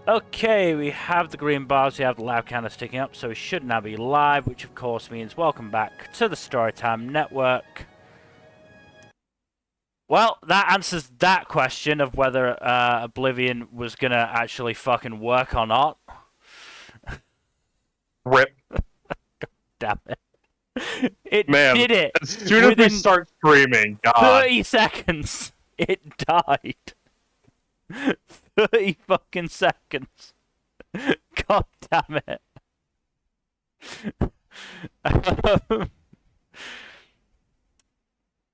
Okay, we have the green bars, we have the live counter sticking up, so we should now be live, which of course means welcome back to the Storytime Network. Well, that answers that question of whether Oblivion was gonna actually fucking work or not. Rip. Damn it. It Man, did it! as soon as we Within start screaming, God. 30 seconds, it died. 30 fucking seconds. God damn it. I'm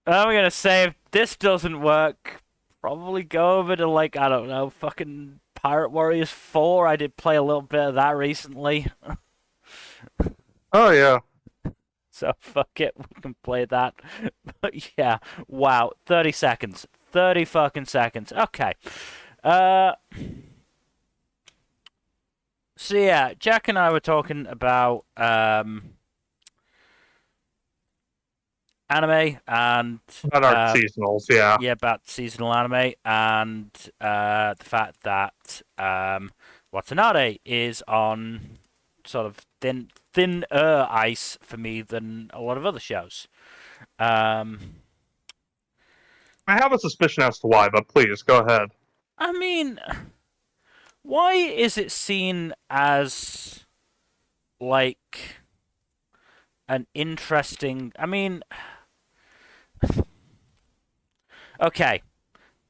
gonna say if this doesn't work, probably go over to like, I don't know, fucking Pirate Warriors 4. I did play a little bit of that recently. Oh, yeah. So fuck it, we can play that. But yeah, wow, 30 seconds. 30 fucking seconds. Okay. So yeah, Jack and I were talking about anime and Not our seasonals, yeah. yeah, about seasonal anime and the fact that Watanabe is on sort of thinner ice for me than a lot of other shows. Um, I have a suspicion as to why, but please, go ahead. I mean, why is it seen as like an interesting? I mean, okay,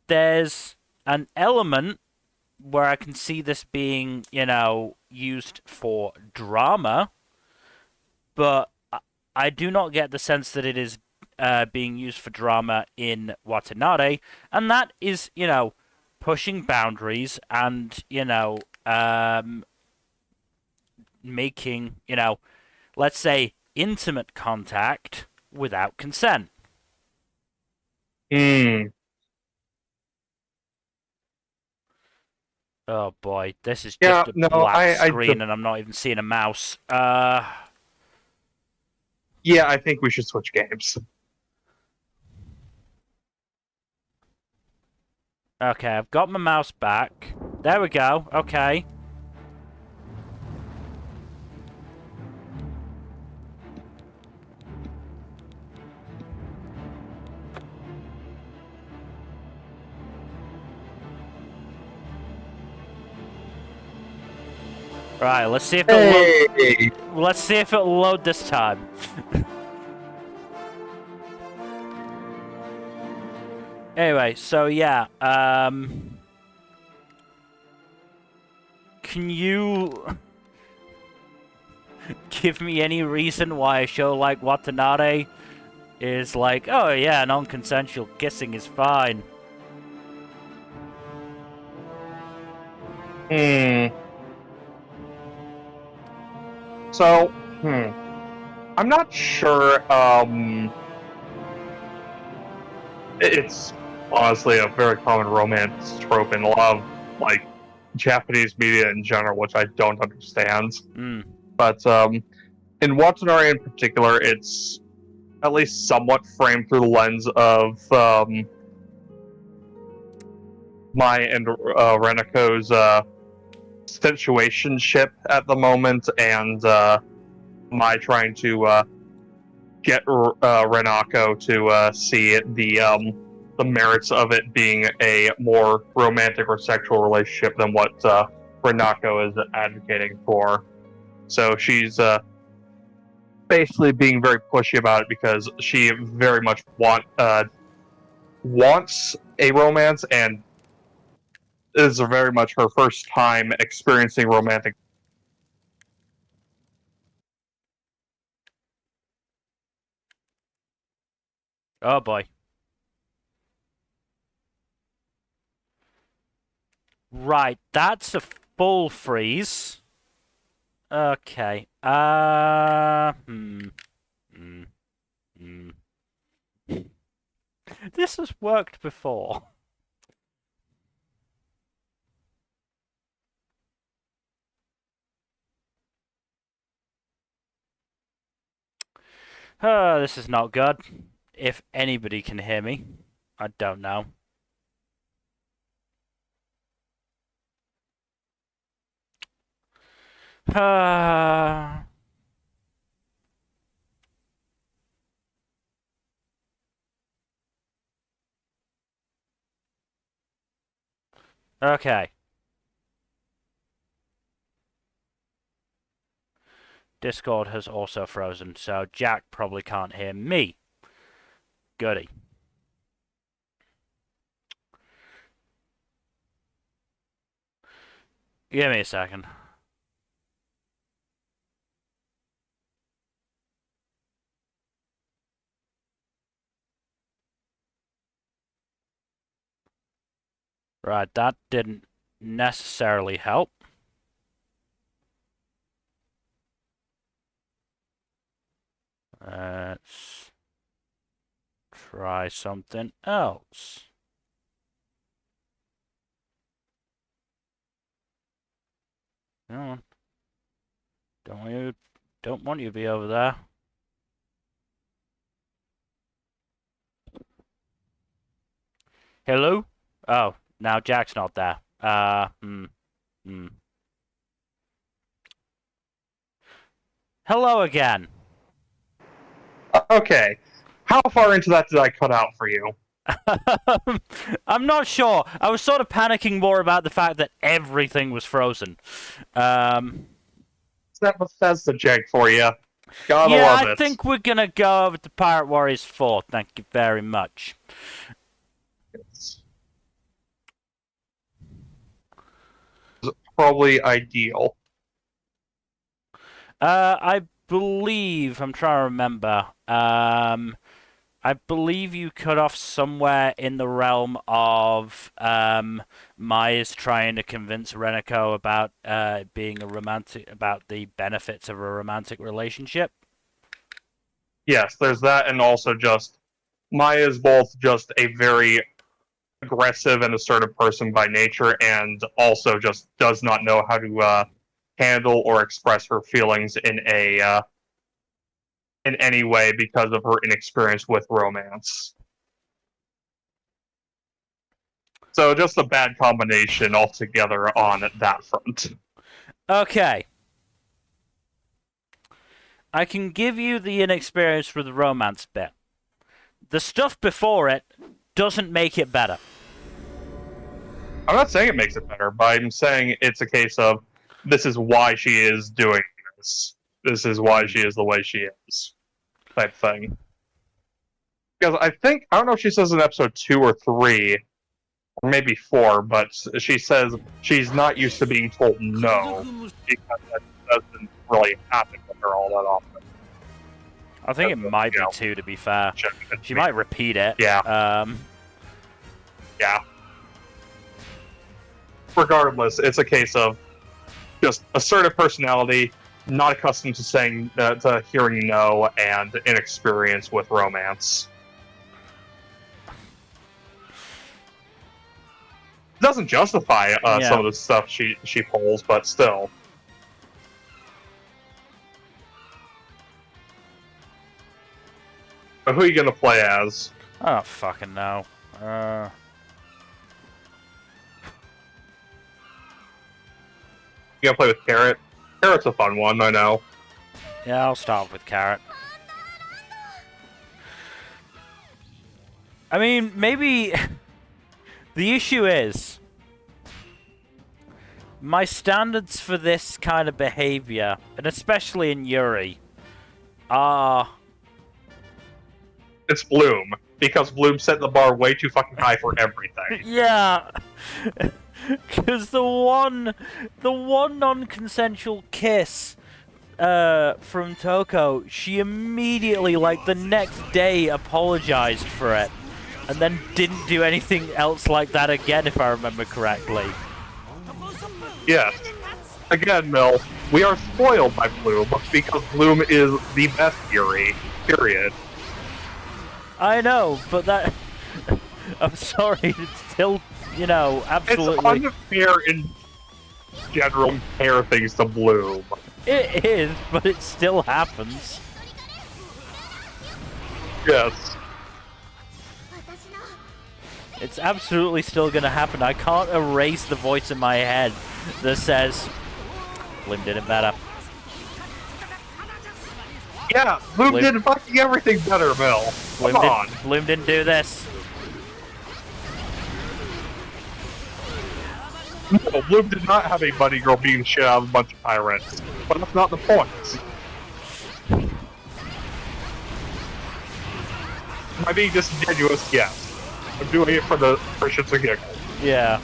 there's an element where I can see this being, used for drama, but I do not get the sense that it is being used for drama in Watanabe, and that is, pushing boundaries and, making, let's say, intimate contact without consent. Hmm. Oh boy, this is Yeah, just a no, black I screen and I'm not even seeing a mouse. yeah, I think we should switch games. Okay, I've got my mouse back. There we go. Okay. Right, let's see if it'll load. Hey! Let's see if it'll load this time. Anyway, so yeah, can you give me any reason why a show like Watanabe is like, oh yeah, non-consensual kissing is fine? Hmm. So, I'm not sure, it's honestly a very common romance trope in a lot of, like, Japanese media in general, which I don't understand. Hmm. But, in Watanabe in particular, it's at least somewhat framed through the lens of my and Renako's situationship at the moment, and my trying to get Renako to see the merits of it being a more romantic or sexual relationship than what Renako is advocating for. So she's basically being very pushy about it because she very much wants a romance, and is very much her first time experiencing romantic. Oh boy. Right, that's a full freeze. Okay. Hmm. Hmm. This has worked before. This is not good. If anybody can hear me, I don't know. Okay. Discord has also frozen, so Jack probably can't hear me. Goody. Give me a second. Right, that didn't necessarily help. Let's try something else. No, don't want you to be over there. Hello? Oh, now Jack's not there. Hello again. Okay. How far into that did I cut out for you? I'm not sure. I was sort of panicking more about the fact that everything was frozen. Is that Bethesda jag for you? Gotta Yeah, love it. I think we're gonna go over to Pirate Warriors 4. Thank you very much. It's probably ideal. I believe I'm trying to remember. I believe you cut off somewhere in the realm of Maya's trying to convince Renako about being a romantic, about the benefits of a romantic relationship. Yes, there's that, and also just Maya is both just a very aggressive and assertive person by nature, and also just does not know how to handle or express her feelings in any way because of her inexperience with romance. So just a bad combination altogether on that front. Okay. I can give you the inexperience with the romance bit. The stuff before it doesn't make it better. I'm not saying it makes it better, but I'm saying it's a case of this is why she is doing this. This is why she is the way she is, type thing. Because I don't know if she says in episode 2 or 3, or maybe 4, but she says she's not used to being told no, because that doesn't really happen with her all that often. I think it might be 2, to be fair. She might repeat it. Yeah. Yeah. Regardless, it's a case of just assertive personality, not accustomed to saying to hearing no, and inexperience with romance. It doesn't justify some of the stuff she pulls, but still. But who are you gonna play as? I don't fucking know. You gonna play with Carrot? Carrot's a fun one, I know. Yeah, I'll start with Carrot. I mean, maybe the issue is my standards for this kind of behavior, and especially in Yuri, are... It's Bloom, because Bloom set the bar way too fucking high for everything. Yeah, because the one non-consensual kiss from Toko, she immediately, like the next day, apologized for it, and then didn't do anything else like that again, if I remember correctly. Yes. Again, Mill, we are spoiled by Bloom, because Bloom is the best Yuri, period. I know, but that... I'm sorry, it's still, you know, absolutely... It's unfair in general to compare things to Bloom. It is, but it still happens. Yes. It's absolutely still gonna happen. I can't erase the voice in my head that says, Bloom did it better. Yeah, Bloom did fucking everything better, Mel. Come on. Bloom didn't do this. No, Bloom did not have a buddy girl beating the shit out of a bunch of pirates. But that's not the point. Am I being disingenuous? Yes. I'm doing it for shits and giggles. Yeah.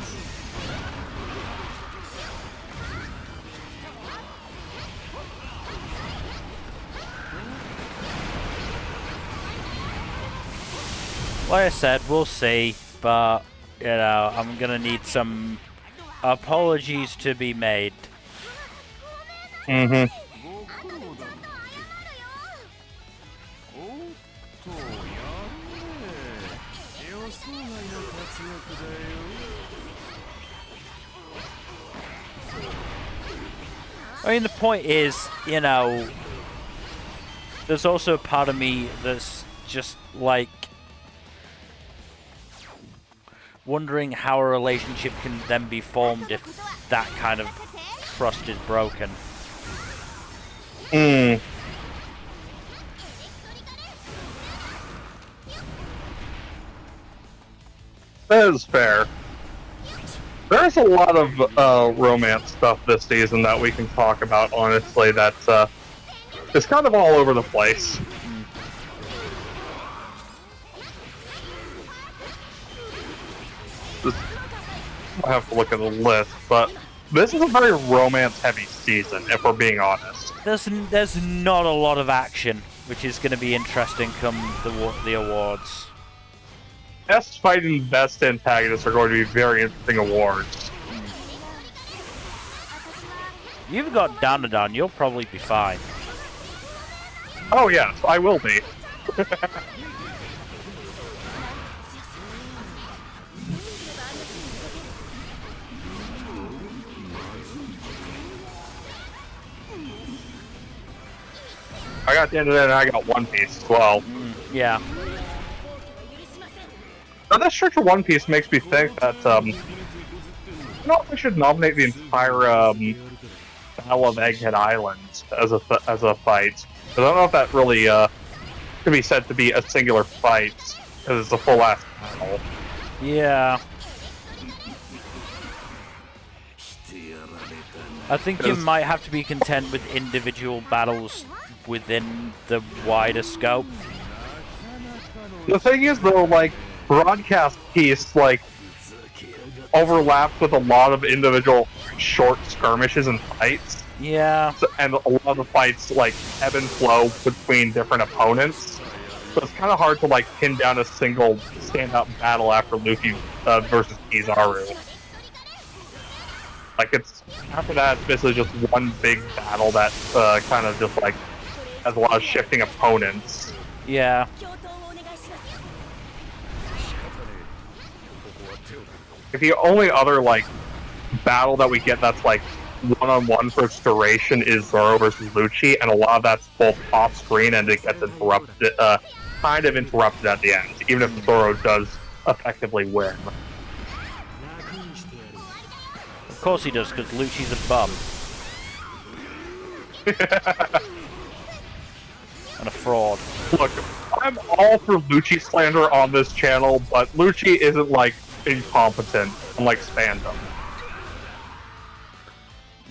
Like I said, we'll see, but, you know, I'm gonna need some apologies to be made. Mm-hmm. I mean, the point is, you know, there's also a part of me that's just, like, wondering how a relationship can then be formed if that kind of trust is broken. Mm. That is fair. There's a lot of romance stuff this season that we can talk about, honestly, that's it's kind of all over the place. I have to look at the list, but this is a very romance-heavy season, if we're being honest. There's not a lot of action, which is going to be interesting come the awards. Best fighting, best antagonists are going to be very interesting awards. You've got Danadon, you'll probably be fine. Oh yes, I will be. I got the end of it and I got One Piece as well. Yeah. Now this search for One Piece makes me think that, I don't know if we should nominate the entire, Battle of Egghead Island as a fight. Because I don't know if that really, could be said to be a singular fight, because it's a full-ass battle. Yeah. I think you might have to be content with individual battles within the wider scope. The thing is, though, like, broadcast piece, like, overlaps with a lot of individual short skirmishes and fights. Yeah. So, and a lot of the fights, like, ebb and flow between different opponents. So it's kind of hard to, like, pin down a single stand-up battle after Luffy versus Kizaru. Like, it's, after that, it's basically just one big battle that kind of just, like, has a lot of shifting opponents. Yeah. If the only other, like, battle that we get that's, like, one-on-one for its duration is Zoro versus Lucci, and a lot of that's both off-screen and it gets interrupted, kind of interrupted at the end, even if Zoro does effectively win. Of course he does, because Lucci's a bum. And a fraud. Look, I'm all for Lucci slander on this channel, but Lucci isn't, like, incompetent, unlike Spandam.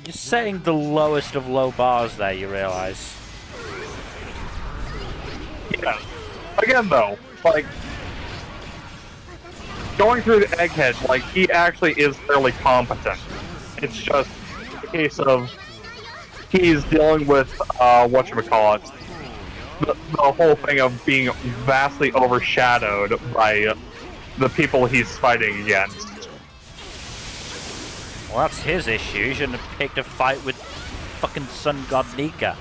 You're setting the lowest of low bars there, you realize. Yeah. Again, though, like, going through the Egghead, like, he actually is fairly competent. It's just a case of he's dealing with, whatchamacallit, the whole thing of being vastly overshadowed by the people he's fighting against. Well, that's his issue. He shouldn't have picked a fight with fucking Sun God Nika.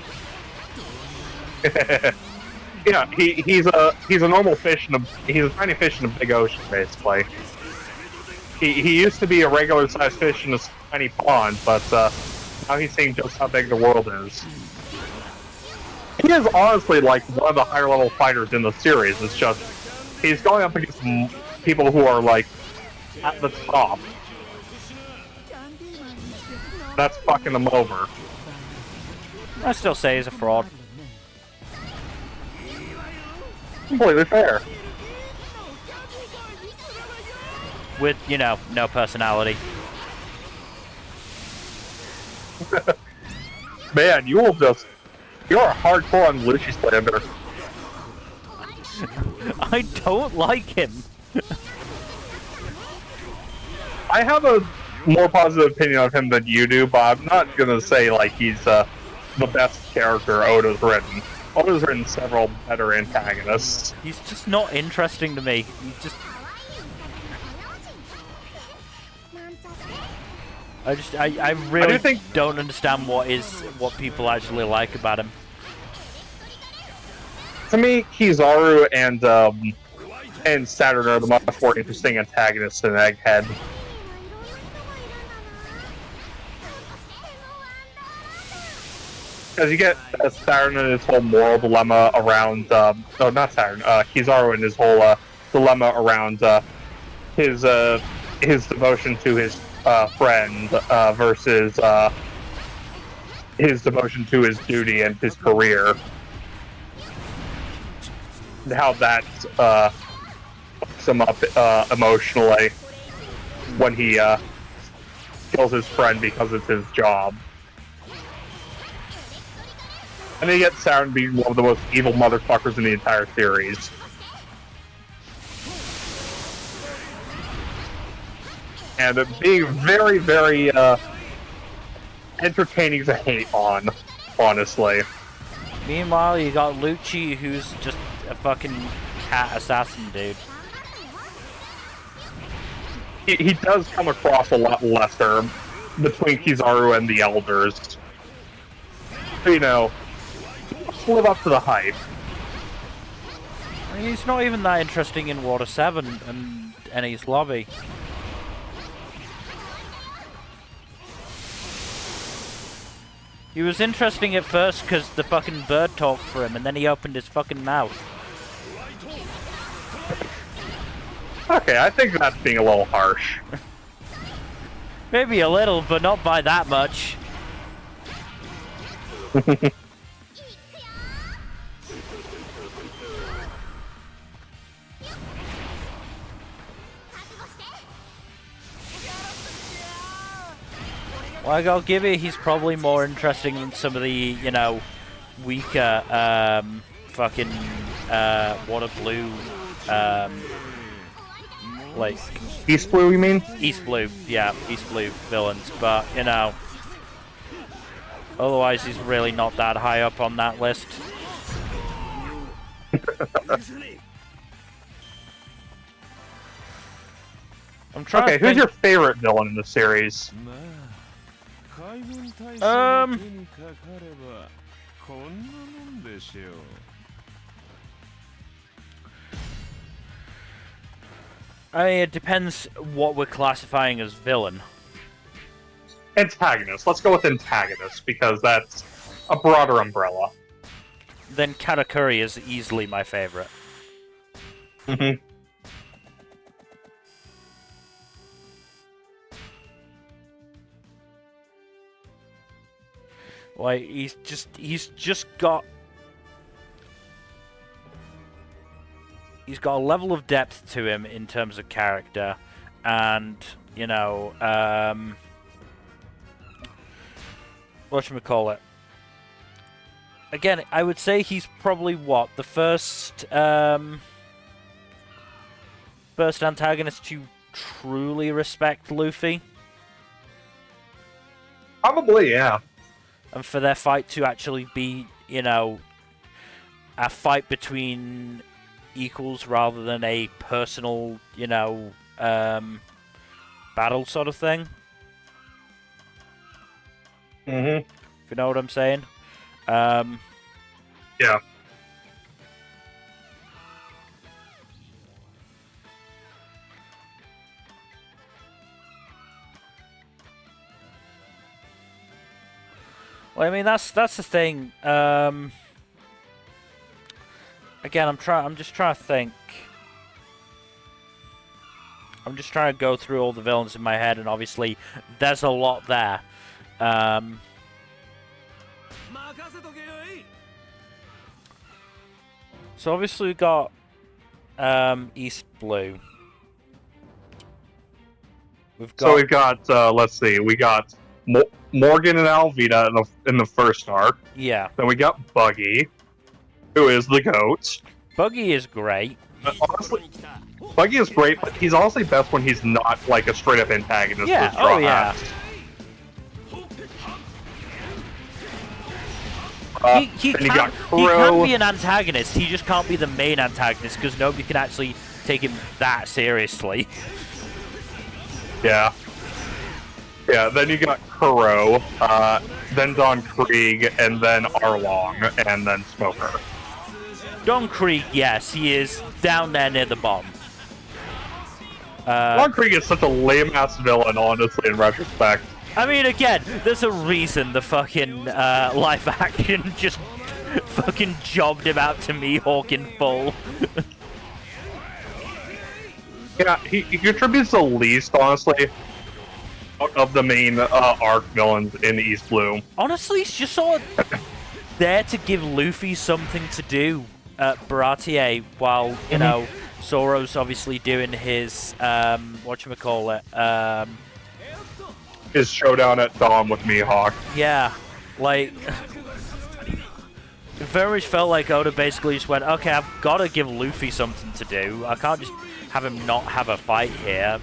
Yeah, he's a normal fish he's a tiny fish in a big ocean, basically. He used to be a regular sized fish in a tiny pond, but now he's seeing just how big the world is. He is honestly like one of the higher level fighters in the series. It's just he's going up against people who are like at the top. That's fucking him over. I still say he's a fraud. Completely fair. With, you know, no personality. Man, you're a hardcore on Lucy slander. I don't like him. I have a more positive opinion of him than you do, but I'm not gonna say like he's the best character Oda's written. Oda's written several better antagonists. He's just not interesting to me. He just... I really don't understand what people actually like about him. To me, Kizaru and Saturn are the much more interesting antagonists than Egghead. Because you get Saturn and his whole moral dilemma around, no, not Saturn, Kizaru and his whole dilemma around his devotion to his friend versus his devotion to his duty and his career. And how that fucks him up emotionally when he kills his friend because it's his job. And then you get Saturn being one of the most evil motherfuckers in the entire series. And it being very, very entertaining to hate on, honestly. Meanwhile, you got Lucci, who's just a fucking cat assassin dude. He does come across a lot lesser between Kizaru and the Elders. You know, let's live up to the hype. I mean, he's not even that interesting in Water 7 and Enies Lobby. He was interesting at first because the fucking bird talked for him, and then he opened his fucking mouth. Okay, I think that's being a little harsh. Maybe a little, but not by that much. Like, I'll give it, he's probably more interesting than some of the, you know, weaker, fucking, Water Blue, like... East Blue, you mean? East Blue, yeah, East Blue villains, but, you know... Otherwise, he's really not that high up on that list. I'm trying to think... who's your favorite villain in the series? I mean, it depends what we're classifying as villain. Antagonist. Let's go with antagonist, because that's a broader umbrella. Then Katakuri is easily my favorite. Mm-hmm. Like, he's just got... He's got a level of depth to him in terms of character, and, you know, whatchamacallit. Again, I would say he's probably, what, the first antagonist to truly respect Luffy? Probably, yeah. And for their fight to actually be, you know, a fight between equals rather than a personal, you know, battle sort of thing. Mm-hmm. If you know what I'm saying. Yeah. Well, I mean, that's the thing. Again, I'm just trying to think. I'm just trying to go through all the villains in my head, and obviously, there's a lot there. So obviously we got East Blue. So we've got, let's see, we got Morgan and Alvita in the first arc. Yeah. Then we got Buggy, who is the GOAT. Buggy is great. Honestly, Buggy is great, but he's honestly best when he's not like a straight up antagonist. Yeah, oh yeah. He can be an antagonist, he just can't be the main antagonist because nobody can actually take him that seriously. Yeah. Yeah, then you got Kuro, then Don Krieg, and then Arlong, and then Smoker. Don Krieg, yes, he is down there near the bottom. Don Krieg is such a lame-ass villain, honestly, in retrospect. I mean, again, there's a reason the fucking live action just fucking jobbed him out to Mihawk in full. Yeah, he contributes the least, honestly, of the main arc villains in East Blue. Honestly, he's just sort of there to give Luffy something to do at Baratier while, you know, Zoro's obviously doing his, whatchamacallit, his showdown at dawn with Mihawk. Yeah, like, it very much felt like Oda basically just went, okay, I've got to give Luffy something to do. I can't just have him not have a fight here.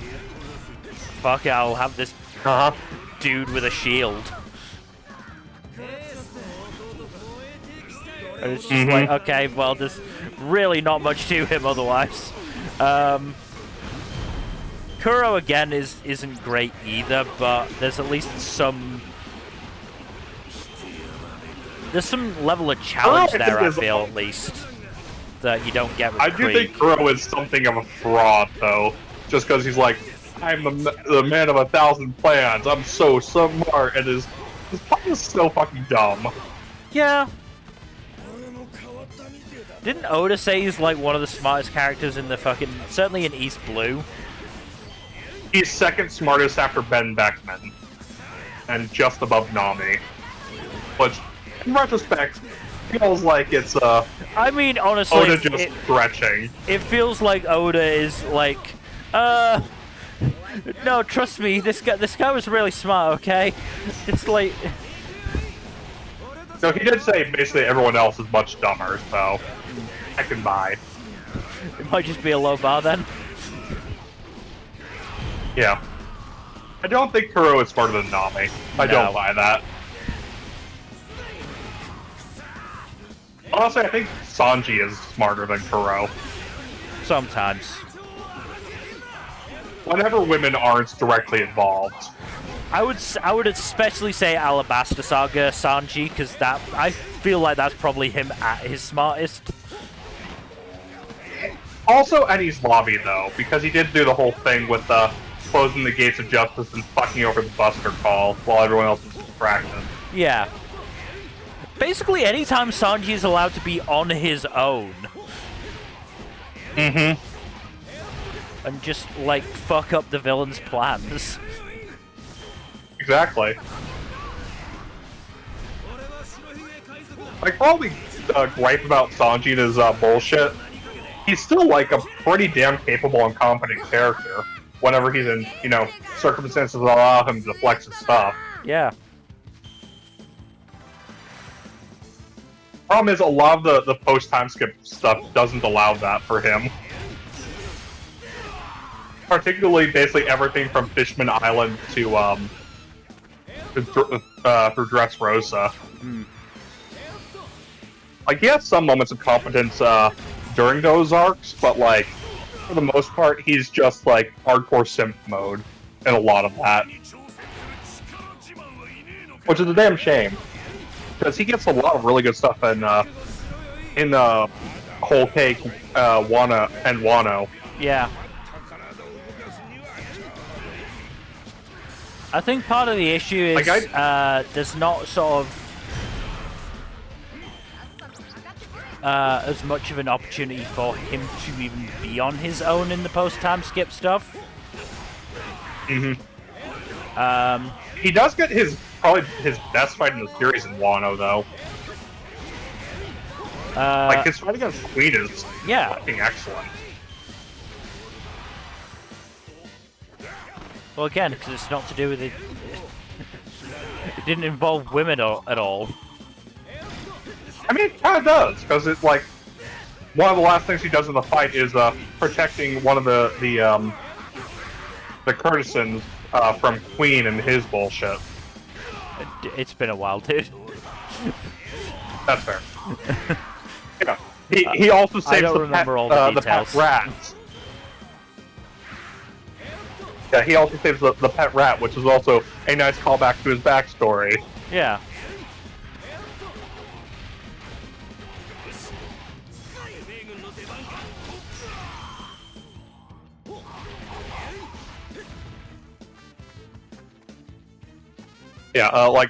Fuck it, I'll have this dude with a shield. And it's just like, okay, well, there's really not much to him otherwise. Kuro, again, isn't great either, but there's at least some... There's some level of challenge there, I feel, at least, that you don't get with Krieg. I do think Kuro is something of a fraud, though, just because he's like, I'm the man of 1,000 plans, I'm so smart, and his plan is so fucking dumb. Yeah. Didn't Oda say he's like one of the smartest characters in the fucking... Certainly in East Blue. He's second smartest after Ben Beckman. And just above Nami. Which, in retrospect, feels like it's, I mean, honestly... Oda just stretching. It feels like Oda is like... No, trust me, this guy was really smart, okay? It's like... No, he did say basically everyone else is much dumber, so... I can buy. It might just be a low bar then. Yeah. I don't think Kuro is smarter than Nami. I don't buy that. Honestly, I think Sanji is smarter than Kuro. Sometimes. Whenever women aren't directly involved. I would especially say Alabasta Saga Sanji, because that I feel like that's probably him at his smartest. Also Eni's lobby, though, because he did do the whole thing with closing the gates of justice and fucking over the Buster Call while everyone else was distracted. Yeah. Basically, anytime Sanji is allowed to be on his own. And just, like, fuck up the villain's plans. Exactly. Like, for all we gripe about Sanji and his bullshit, he's still, like, a pretty damn capable and competent character whenever he's in, you know, circumstances that allow him to flex his stuff. Yeah. Problem is, a lot of the post-time skip stuff doesn't allow that for him. Particularly, basically, everything from Fishman Island to Dressrosa. Like, he has some moments of competence during those arcs, but, like, for the most part, he's just, like, hardcore simp mode in a lot of that. Which is a damn shame. Because he gets a lot of really good stuff in Whole Cake, Wano. Yeah. I think part of the issue is like there's not sort of as much of an opportunity for him to even be on his own in the post-time skip stuff. He does get probably his best fight in the series in Wano, though. Like, his fight against Queen is fucking excellent. Well, again, because it's not to do with it. It didn't involve women at all. I mean, it kind of does, because it's like one of the last things he does in the fight is protecting one of the courtesans from Queen and his bullshit. It's been a while, dude. That's fair. Yeah. He also saves the pet rat. Yeah, he also saves the pet rat, which is also a nice callback to his backstory. Yeah. Yeah, like...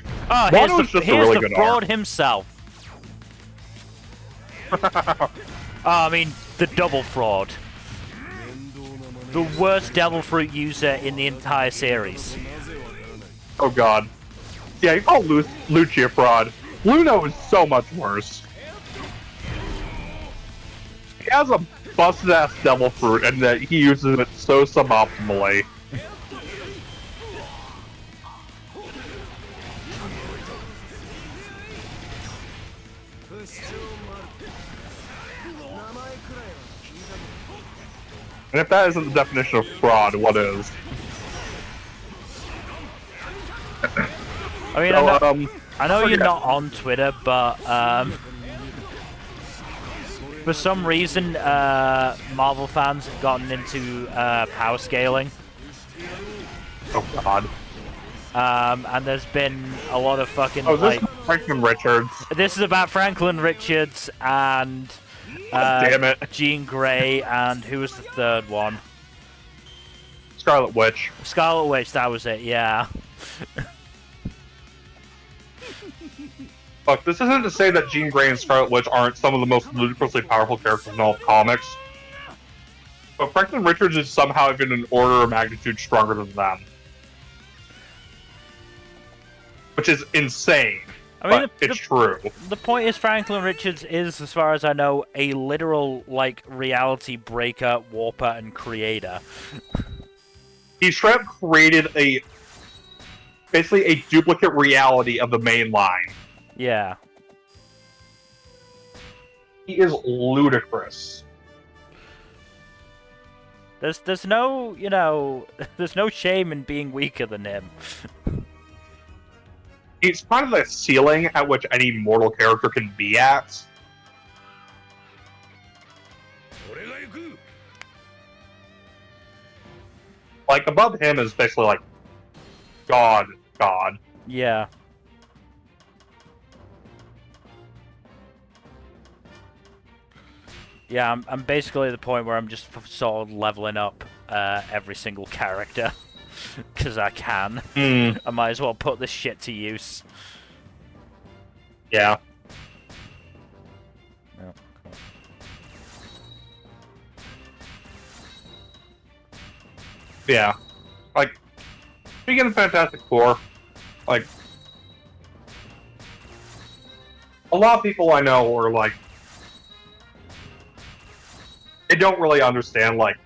here's the fraud himself. I mean, the double fraud. The worst devil fruit user in the entire series. Oh god. Yeah, you call Lucia fraud. Luno is so much worse. He has a busted-ass devil fruit, and that he uses it so suboptimally. And if that isn't the definition of fraud, what is? I mean, I know you're not on Twitter, but for some reason, Marvel fans have gotten into power scaling. Oh god. And there's been a lot of fucking this is Franklin Richards. This is about Franklin Richards and damn it. Jean Grey, and who was the third one? Scarlet Witch. Scarlet Witch, that was it, yeah. Look, this isn't to say that Jean Grey and Scarlet Witch aren't some of the most ludicrously powerful characters in all of comics. But Franklin Richards is somehow even an order of magnitude stronger than them. Which is insane. I mean, but it's true. The point is, Franklin Richards is, as far as I know, a literal, like, reality breaker, warper, and creator. He straight up created basically a duplicate reality of the main line. Yeah. He is ludicrous. There's no, you know, there's no shame in being weaker than him. It's kind of the ceiling at which any mortal character can be at. Like, above him is basically like God. Yeah. Yeah, I'm basically at the point where I'm just sort of leveling up every single character. Because I can. I might as well put this shit to use. Yeah. Oh, cool. Yeah. Like, speaking of Fantastic Four, like, a lot of people I know are like, they don't really understand, like,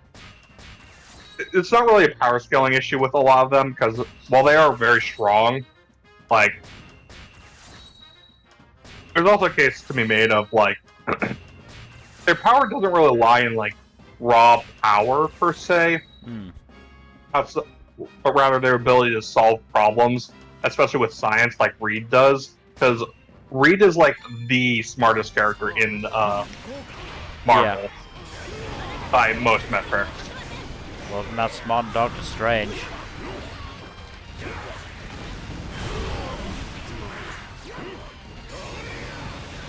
it's not really a power scaling issue with a lot of them, because while they are very strong, like, there's also a case to be made of, like, their power doesn't really lie in, like, raw power, per se, but rather their ability to solve problems, especially with science, like Reed does, because Reed is, like, the smartest character in Marvel, by most metrics. Well, then that's smart Doctor Strange.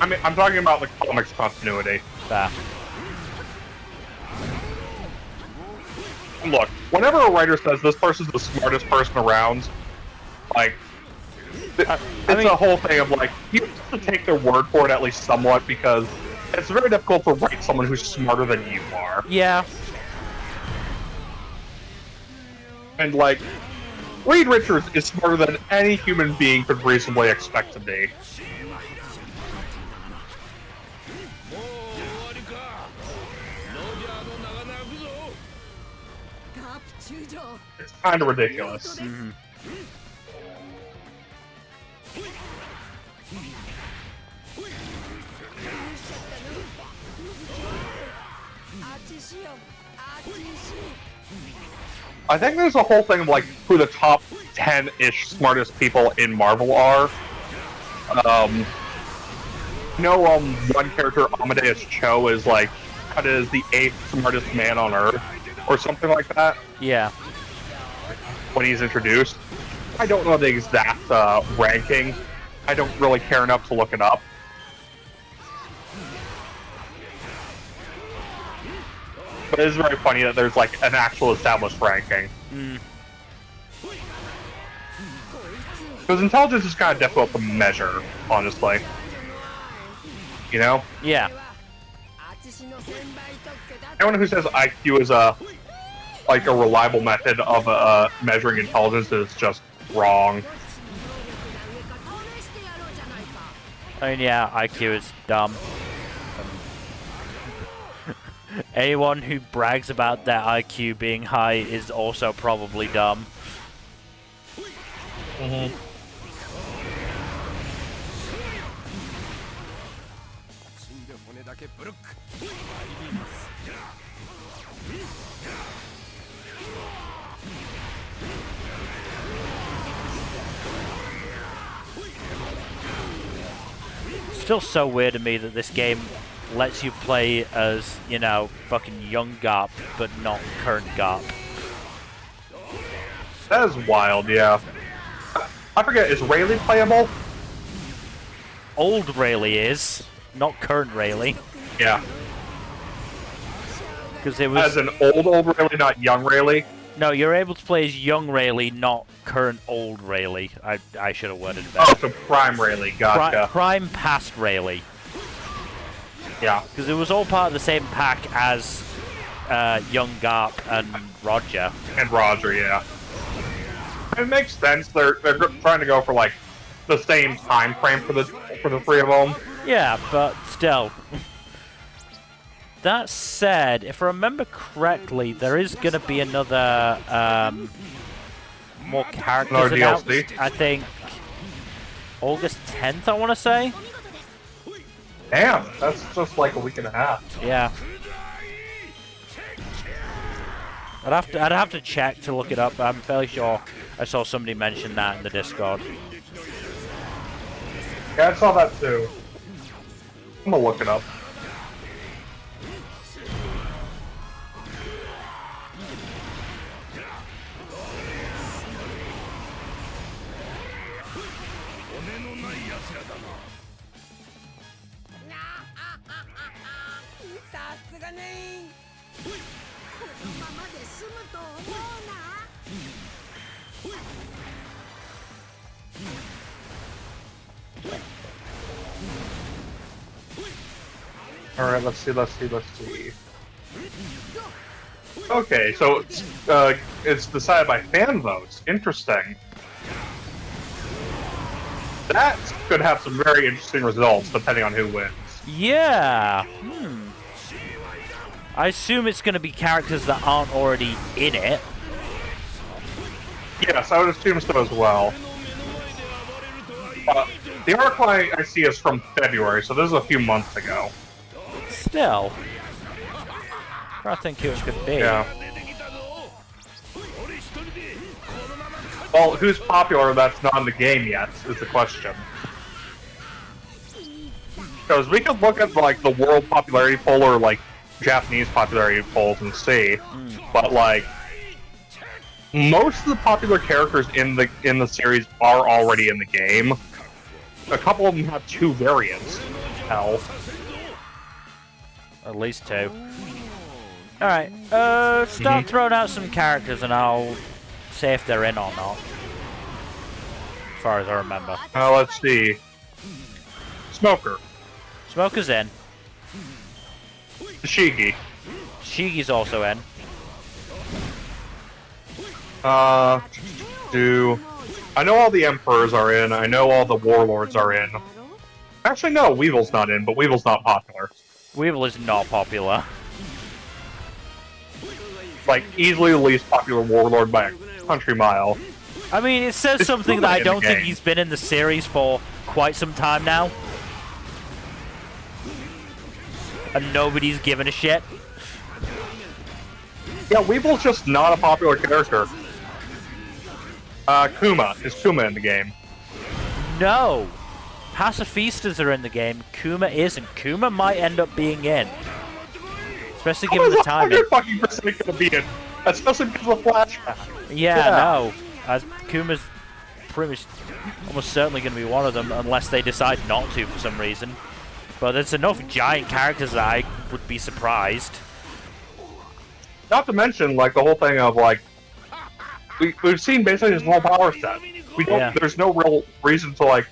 I mean, I'm talking about the comics continuity. Look, whenever a writer says this person's the smartest person around, like, it's a whole thing of, like, you have to take their word for it at least somewhat, because it's very difficult to write someone who's smarter than you are. Yeah. And, like, Reed Richards is smarter than any human being could reasonably expect to be. It's kind of ridiculous. Mm-hmm. I think there's a whole thing of like who the top 10-ish smartest people in Marvel are. One character, Amadeus Cho, is like cut as the 8th smartest man on Earth, or something like that. Yeah. When he's introduced, I don't know the exact ranking. I don't really care enough to look it up. But it is very funny that there's like an actual established ranking. Because intelligence is kind of difficult to measure, honestly. You know? Yeah. Anyone who says IQ is a reliable method of measuring intelligence is just wrong. I mean, yeah, IQ is dumb. Anyone who brags about their IQ being high is also probably dumb. Mm-hmm. Still so weird to me that this game lets you play as, you know, fucking young Garp, but not current Garp. That is wild, yeah. I forget, is Rayleigh playable? Old Rayleigh is, not current Rayleigh. Yeah. Because it was... As an old Rayleigh, not young Rayleigh? No, you're able to play as young Rayleigh, not current old Rayleigh. I should have worded it better. Oh, so Prime Rayleigh, gotcha. Prime past Rayleigh. Yeah. Because it was all part of the same pack as young Garp and Roger. And Roger, yeah. It makes sense. They're trying to go for like the same time frame for the three of them. Yeah, but still. That said, if I remember correctly, there is going to be another more characters announced. I think August 10th, I want to say. Damn, that's just like a week and a half. Yeah. I'd have to check to look it up, but I'm fairly sure I saw somebody mention that in the Discord. Yeah, I saw that too. I'm gonna look it up. Alright, let's see. Okay, so it's decided by fan votes. Interesting. That could have some very interesting results, depending on who wins. Yeah. I assume it's going to be characters that aren't already in it. Yes, I would assume so as well. The article I see is from February, so this is a few months ago. Still. I think it could be. Yeah. Well, who's popular that's not in the game yet is the question. Because we could look at like the world popularity poll or like Japanese popularity polls and see, but like most of the popular characters in the series are already in the game. A couple of them have 2 variants. Hell. At least 2. Alright, start throwing out some characters and I'll say if they're in or not. As far as I remember. Let's see. Smoker. Smoker's in. Shigi. Shigi's also in. I know all the Emperors are in, I know all the Warlords are in. Actually, no, Weevil's not in, but Weevil's not popular. Weevil is not popular. like easily the least popular warlord by a country mile. I mean, it says It's something Kuma that I in the don't think game. he's been in the series for quite some time now. And nobody's given a shit. Yeah, Weevil's just not a popular character. Kuma. Is Kuma in the game? No! Pacifistas are in the game, Kuma isn't. Kuma might end up being in. Especially given the timing. Fucking percent gonna be in, especially because of the flashback. Yeah, no. Kuma's pretty much almost certainly going to be one of them, unless they decide not to for some reason. But there's enough giant characters that I would be surprised. Not to mention, like, the whole thing of, like, we've seen basically his whole power set. We don't. Yeah. There's no real reason to, like,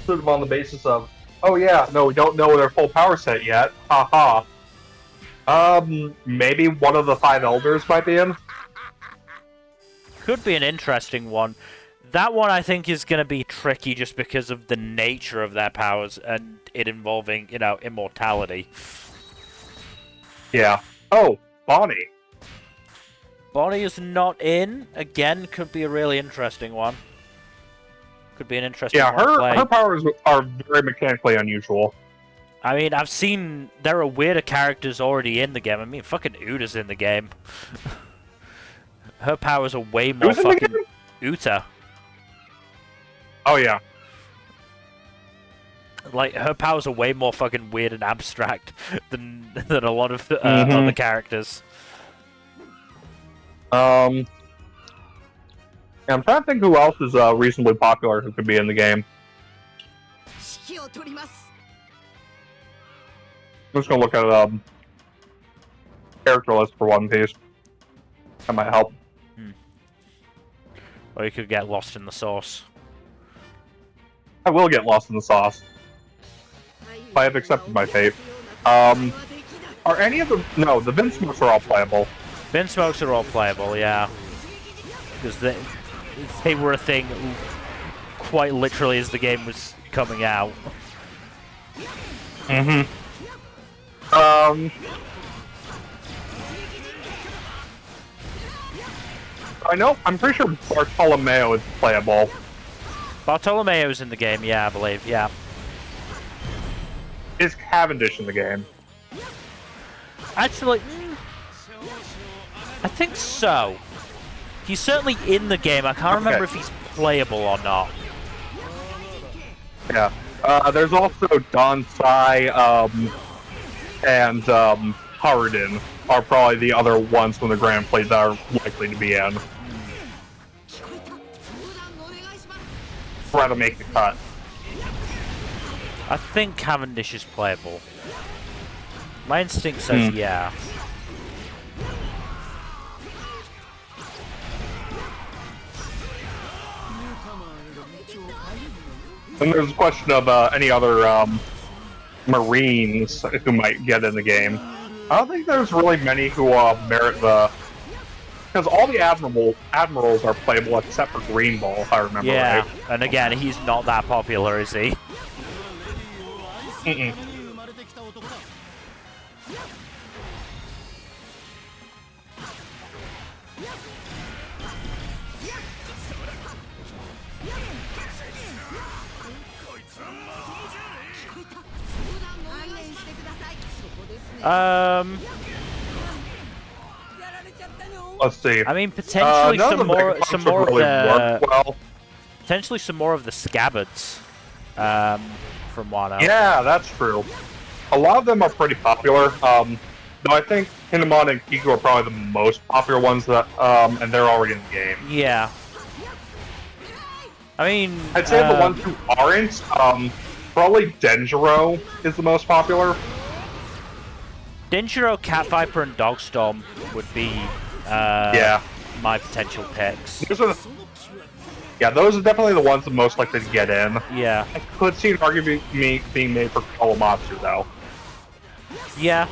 put them on the basis of, oh yeah, no, we don't know their full power set yet. Haha. Maybe one of the 5 elders might be in. Could be an interesting one. That one I think is going to be tricky just because of the nature of their powers and it involving, you know, immortality. Yeah. Oh, Bonnie. Bonnie is not in. Again, could be a really interesting one. Could be an interesting one to play. Her powers are very mechanically unusual. I mean, I've seen there are weirder characters already in the game. I mean, fucking Uta's in the game. Her powers are way more fucking Uta. Oh yeah. Like, her powers are way more fucking weird and abstract than a lot of other characters. I'm trying to think who else is reasonably popular who could be in the game. I'm just gonna look at character list for One Piece. That might help. Or you could get lost in the sauce. I will get lost in the sauce. I have accepted my fate. Are any of the... No, the Vin Smokes are all playable. Vin Smokes are all playable, yeah. Because they were a thing quite literally as the game was coming out. Mm-hmm. I'm pretty sure Bartolomeo is playable. Bartolomeo's in the game, yeah, I believe, yeah. Is Cavendish in the game? Actually, I think so. He's certainly in the game. I can't remember if he's playable or not. Yeah. There's also Donsai, and Harden are probably the other ones from the Grand Fleet that are likely to be in. Try to make the cut. I think Cavendish is playable. My instinct says yeah. And there's a question of any other Marines who might get in the game. I don't think there's really many who merit the... Because all the admirals are playable except for Greenball, if I remember right. And again, he's not that popular, is he? Mm-mm. Let's see. I mean, potentially some more of the well. potentially some more of the scabbards from Wano. Yeah, that's true. A lot of them are pretty popular. Though I think Kinemon and Kiku are probably the most popular ones that, and they're already in the game. Yeah. I mean, I'd say the ones who aren't, probably Denjiro is the most popular. Denjiro, Cat Viper, and Dogstorm would be my potential picks. Those are definitely the ones that most likely to get in. Yeah. I could see an argument being made for Kawamatsu, though. Yeah.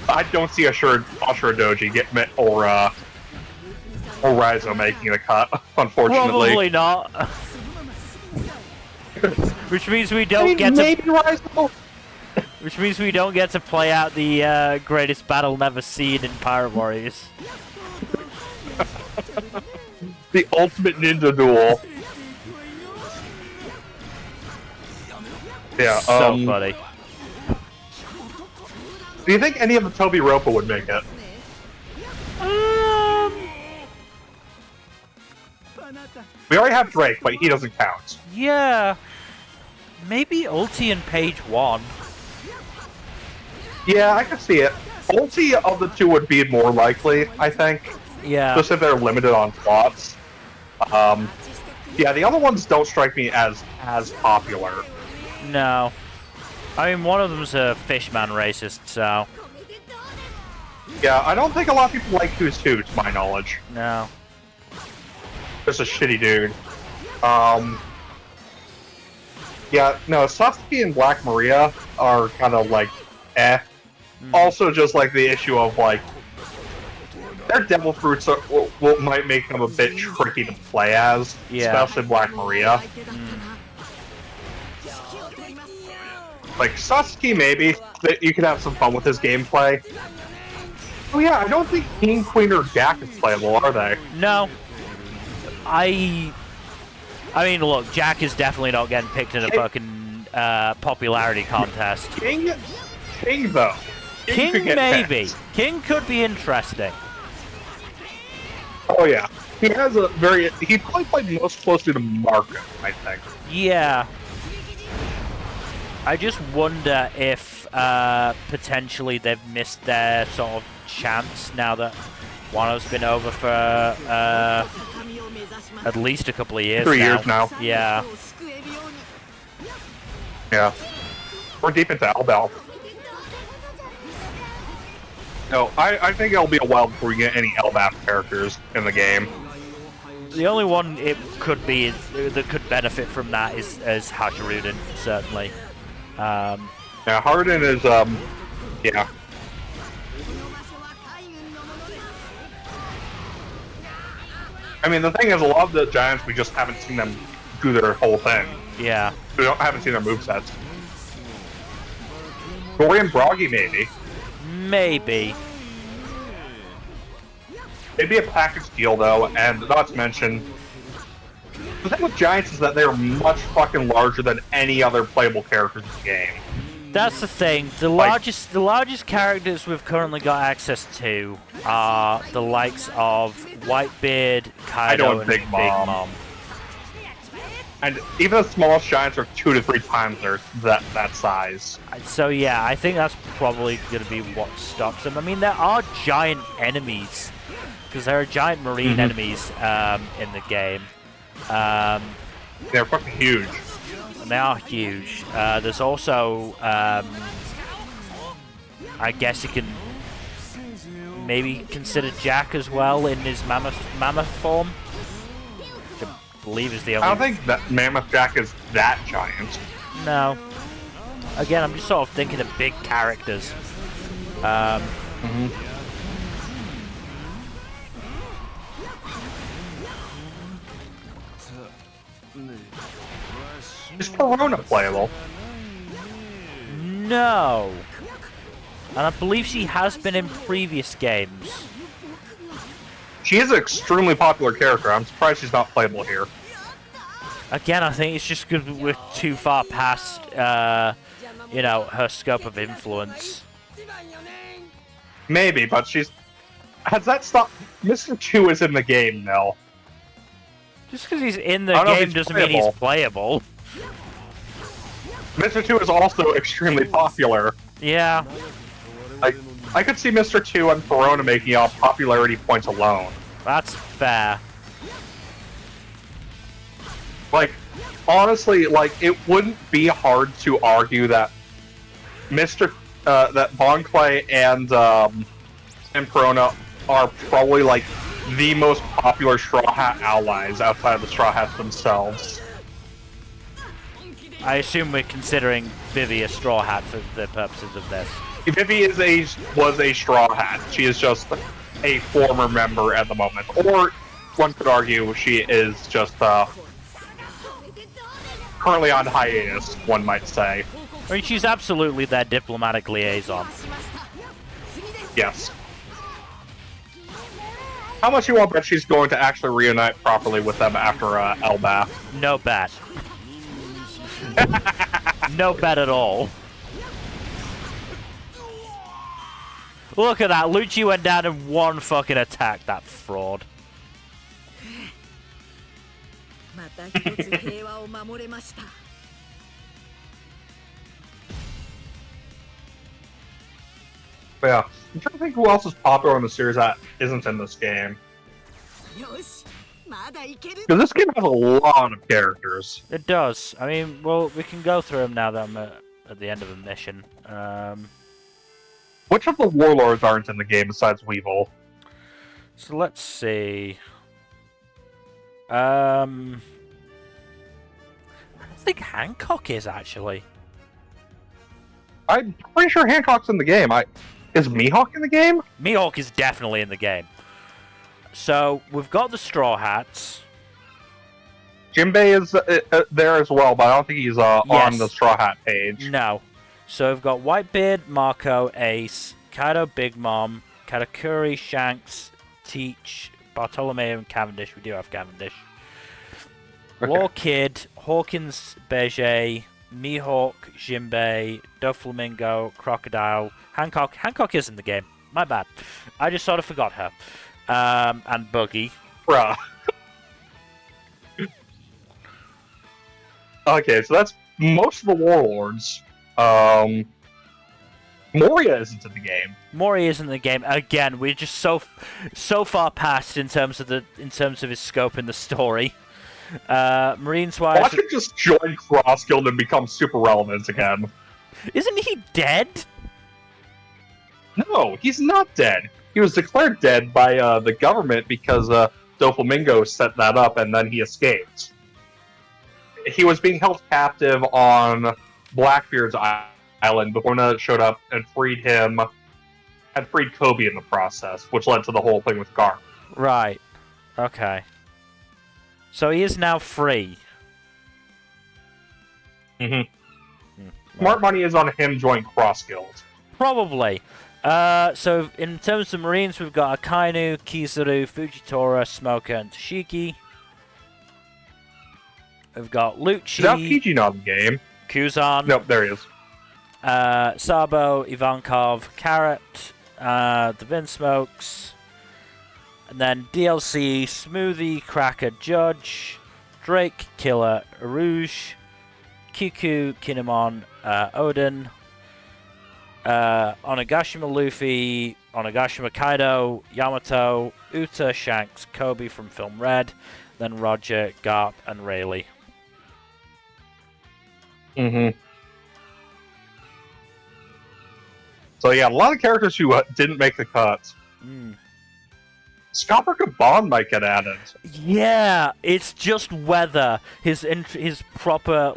I don't see Ashura Doji or Raizo making the cut, unfortunately. Probably not. Which means we don't get to... Maybe Raizo? Which means we don't get to play out the greatest battle never seen in Pirate Warriors. The ultimate ninja duel. Yeah, So funny. Do you think any of the Toby Ropa would make it? We already have Drake, but he doesn't count. Yeah. Maybe Ulti and Page 1. Yeah, I could see it. Ulti of the two would be more likely, I think. Yeah. Just if they're limited on slots. Yeah, the other ones don't strike me as popular. No. I mean, one of them's a Fishman racist, so... Yeah, I don't think a lot of people like Who's Who, to my knowledge. No. Just a shitty dude. Yeah, no, Sasuke and Black Maria are kind of like, eh. Also, just like the issue of like, their devil fruits are, might make them a bit tricky to play as, especially Black Maria. Like Sasuke, maybe that you could have some fun with his gameplay. Oh yeah, I don't think King, Queen, or Jack is playable, are they? No. I mean, look, Jack is definitely not getting picked in a fucking popularity contest. King though. King could get maybe. picked. King could be interesting. Oh yeah, he has a very. He probably played most closely to Marco, I think. Yeah. I just wonder if potentially they've missed their sort of chance now that Wano's been over for at least a couple of years 3 years now. Yeah. Yeah. We're deep into Elbel. No, I think it'll be a while before we get any Elbaf characters in the game. The only one it could be that could benefit from that is Hashiruden, certainly. Yeah, Harden is, yeah. I mean, the thing is, a lot of the Giants, we just haven't seen them do their whole thing. Yeah. We haven't seen their movesets. Dorian Broggy, maybe. Maybe. Maybe a package deal, though, and not to mention... The thing with Giants is that they're much fucking larger than any other playable characters in the game. That's the thing. The largest characters we've currently got access to are the likes of Whitebeard, Kaido, and Big Mom. And even the smallest Giants are 2 to 3 times that size. So yeah, I think that's probably going to be what stops them. I mean, there are giant enemies, because there are giant marine enemies in the game. They're fucking huge. And they are huge. There's also, I guess you can maybe consider Jack as well in his mammoth form. Which I believe is the only... I don't think that Mammoth Jack is that giant. No. Again, I'm just sort of thinking of big characters. Is Corona playable? No. And I believe she has been in previous games. She is an extremely popular character. I'm surprised she's not playable here. Again, I think it's just because we're too far past, you know, her scope of influence. Maybe, but she's... Has that stopped? Mr. 2 is in the game now. Just because he's in the game doesn't mean he's playable. Mr. 2 is also extremely popular. Yeah. I could see Mr. 2 and Corona making off popularity points alone. That's fair. Like, honestly, like, it wouldn't be hard to argue that that Bon Clay and Corona are probably, like, the most popular Straw Hat allies outside of the Straw Hats themselves. I assume we're considering Vivi a Straw Hat for the purposes of this. Vivi was a Straw Hat. She is just a former member at the moment. Or, one could argue, she is just currently on hiatus, one might say. I mean, she's absolutely their diplomatic liaison. Yes. How much you want bet she's going to actually reunite properly with them after Elbath? No bet. No bet at all. Look at that. Lucci went down in one fucking attack, that fraud. But yeah, I'm trying to think who else is popular in the series that isn't in this game. Because this game has a lot of characters. It does. I mean, well, we can go through them now that I'm at the end of a mission. Which of the warlords aren't in the game besides Weevil? So let's see. I don't think Hancock is, actually. I'm pretty sure Hancock's in the game. Is Mihawk in the game? Mihawk is definitely in the game. So, we've got the Straw Hats. Jinbei is there as well, but I don't think he's on the Straw Hat page. No. So we've got Whitebeard, Marco, Ace, Kaido, Big Mom, Katakuri, Shanks, Teach, Bartolomeo, and Cavendish. We do have Cavendish. Okay. Law Kid, Hawkins, Beige, Mihawk, Jinbei, Doflamingo, Crocodile, Hancock. Hancock is in the game. My bad. I just sort of forgot her. And Buggy. Bruh. Okay, so that's most of the warlords. Moria isn't in the game. Moria isn't in the game. Again, we're just so far past in terms of his scope in the story. Marines wise, Watch him just join Cross Guild and become super relevant again. Isn't he dead? No, he's not dead. He was declared dead by the government because Doflamingo set that up, and then he escaped. He was being held captive on Blackbeard's island before Nana showed up and freed him, and freed Kobe in the process, which led to the whole thing with Garp. Right. Okay. So he is now free. Smart money is on him joining Cross Guild. Probably. So in terms of Marines, we've got Akainu, Kizaru, Fujitora, Smoker, and Toshiki. We've got Lucci. Is that PG not in the game? Kuzan. Nope, there he is. Sabo, Ivankov, Carrot, the Vinsmokes, and then DLC, Smoothie, Cracker, Judge, Drake, Killer, Rouge, Kiku, Kinemon, Odin, Onigashima Luffy, Onigashima Kaido, Yamato, Uta, Shanks, Kobe from Film Red, then Roger, Garp, and Rayleigh. So yeah, a lot of characters who didn't make the cut. Scopper Gabon might get added. Yeah, it's just whether his proper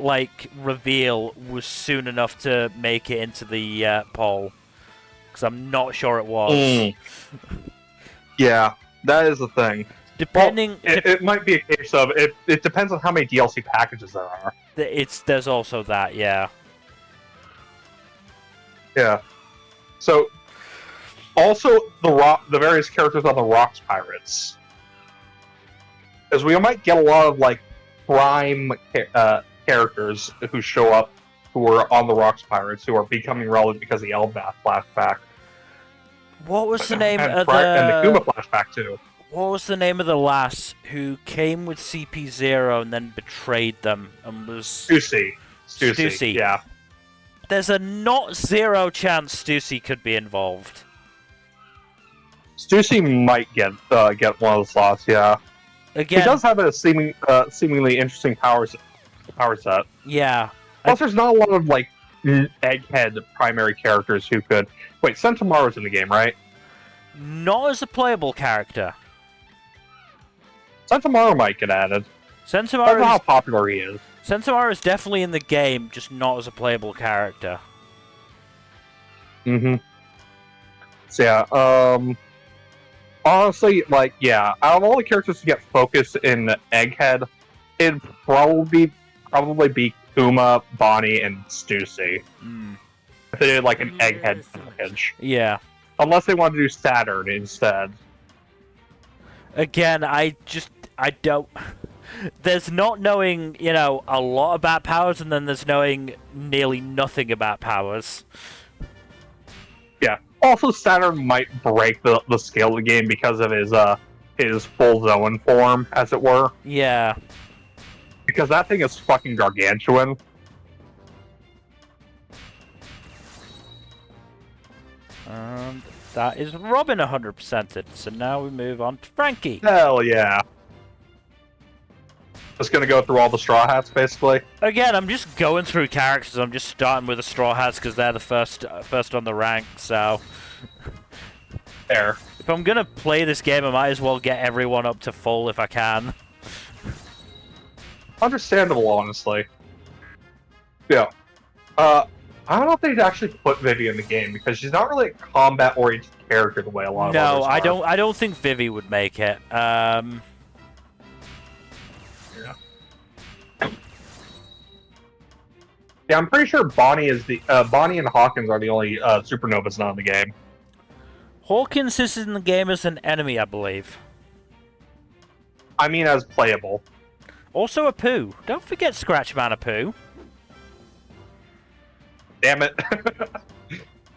reveal was soon enough to make it into the poll, because I'm not sure it was. Yeah, that is the thing. Depending, well, it might be a case of it depends on how many DLC packages there are. There's also that, yeah. Yeah. So, also the various characters on the Rocks Pirates, as we might get a lot of prime characters who show up who are on the Rocks Pirates who are becoming relevant because of the Elbath flashback. What was the name of and the Kuma flashback too? What was the name of the lass who came with CP0 and then betrayed them and was... Stussy, yeah. There's a not zero chance Stussy could be involved. Stussy might get one of the slots, yeah. Again, he does have a seemingly interesting power set. Yeah. Plus, there's not a lot of egghead primary characters who could... Wait, Sentomaru's in the game, right? Not as a playable character. Sentomaru might get added. Depends on how popular he is. Sentomaru is definitely in the game, just not as a playable character. So yeah, honestly, out of all the characters to get focused in Egghead, it'd probably be Uma, Bonnie, and Stussy. Mm. If they did like an egghead package. Yeah. Unless they wanted to do Saturn instead. Again, I don't... There's not knowing, you know, a lot about powers, and then there's knowing nearly nothing about powers. Yeah. Also, Saturn might break the scale of the game because of his full Zoan form, as it were. Yeah. Because that thing is fucking gargantuan. And that is Robin 100%ed. So now we move on to Frankie. Hell yeah. Just gonna go through all the Straw Hats, basically. Again, I'm just going through characters. I'm just starting with the Straw Hats because they're the first on the rank, so... There. If I'm gonna play this game, I might as well get everyone up to full if I can. Understandable, honestly. Yeah. I don't know if they'd actually put Vivi in the game, because she's not really a combat-oriented character the way a lot of others are. No, I don't think Vivi would make it. Yeah. Yeah, I'm pretty sure Bonnie and Hawkins are the only supernovas not in the game. Hawkins is in the game as an enemy, I believe. I mean, as playable. Also Apu. Don't forget Scratchman Apu. Damn it.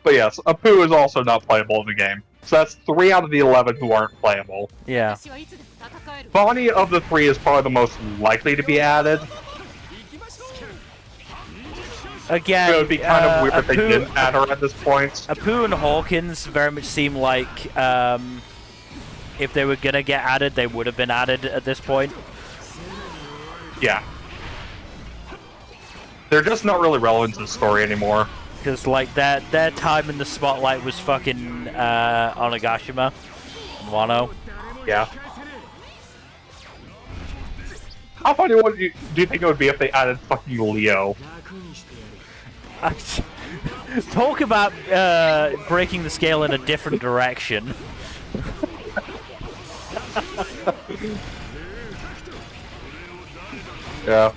But yes, Apu is also not playable in the game. So that's 3 out of the 11 who aren't playable. Yeah. Bonnie of the 3 is probably the most likely to be added. Again, it would be kind of weird if they didn't add her at this point. Apu and Hawkins very much seem like if they were gonna get added, they would have been added at this point. Yeah. They're just not really relevant to the story anymore. Because, like, their time in the spotlight was fucking Onigashima and Wano. Yeah. How funny do you think it would be if they added fucking Leo? Talk about breaking the scale in a different direction. Yeah.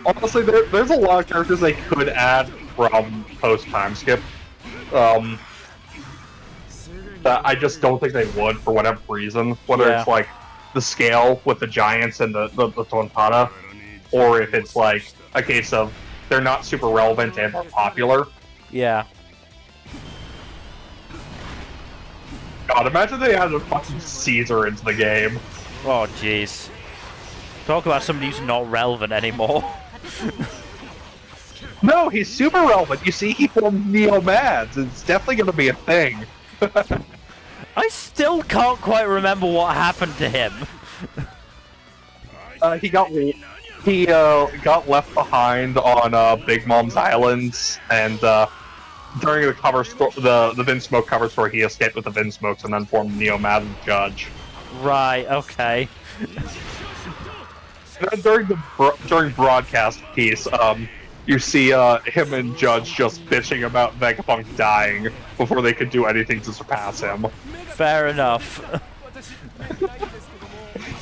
Honestly, there's a lot of characters they could add from post-time skip. That I just don't think they would for whatever reason. Whether it's like the scale with the giants and the Tontada, or if it's like a case of they're not super relevant and are popular. Yeah. God, imagine they added a fucking Caesar into the game. Oh, jeez. Talk about somebody who's not relevant anymore. No, he's super relevant. You see, he formed Neo-Mads. It's definitely going to be a thing. I still can't quite remember what happened to him. He got left behind on Big Mom's Island, and during the cover the Vinsmoke cover story, he escaped with the Vinsmokes and then formed Neo-Mad and Judge. Right. Okay. And then during broadcast piece, you see him and Judge just bitching about Vegapunk dying before they could do anything to surpass him. Fair enough.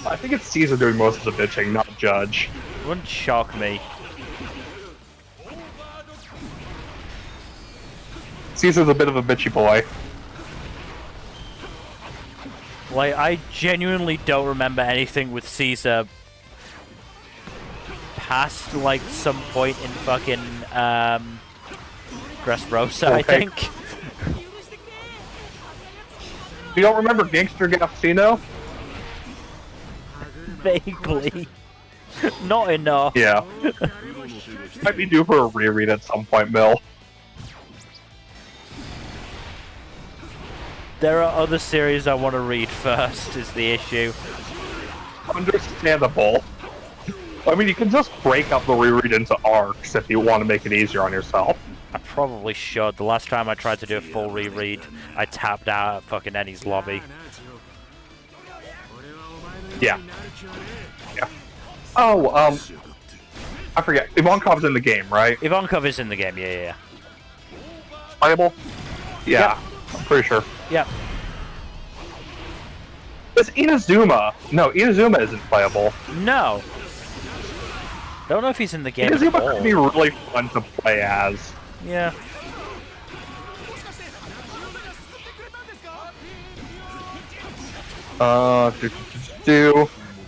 I think it's Caesar doing most of the bitching, not Judge. Wouldn't shock me. Caesar's a bit of a bitchy boy. Like, I genuinely don't remember anything with Caesar past, like, some point in fucking, Dressrosa, I think. You don't remember Gangster Gafino? Vaguely. Not enough. Yeah. Might be due for a reread at some point, Mill. There are other series I want to read first, is the issue. Understandable. I mean, you can just break up the reread into arcs if you want to make it easier on yourself. I probably should. The last time I tried to do a full reread, I tapped out at fucking Ennie's lobby. Yeah. Yeah. Oh, I forget. Ivankov's in the game, right? Ivankov is in the game, yeah. Playable? Yeah, Yep. I'm pretty sure. Yep. It's Inazuma. No, Inazuma isn't playable. No. Don't know if he's in the game Because at he all. would be really fun to play as. Yeah.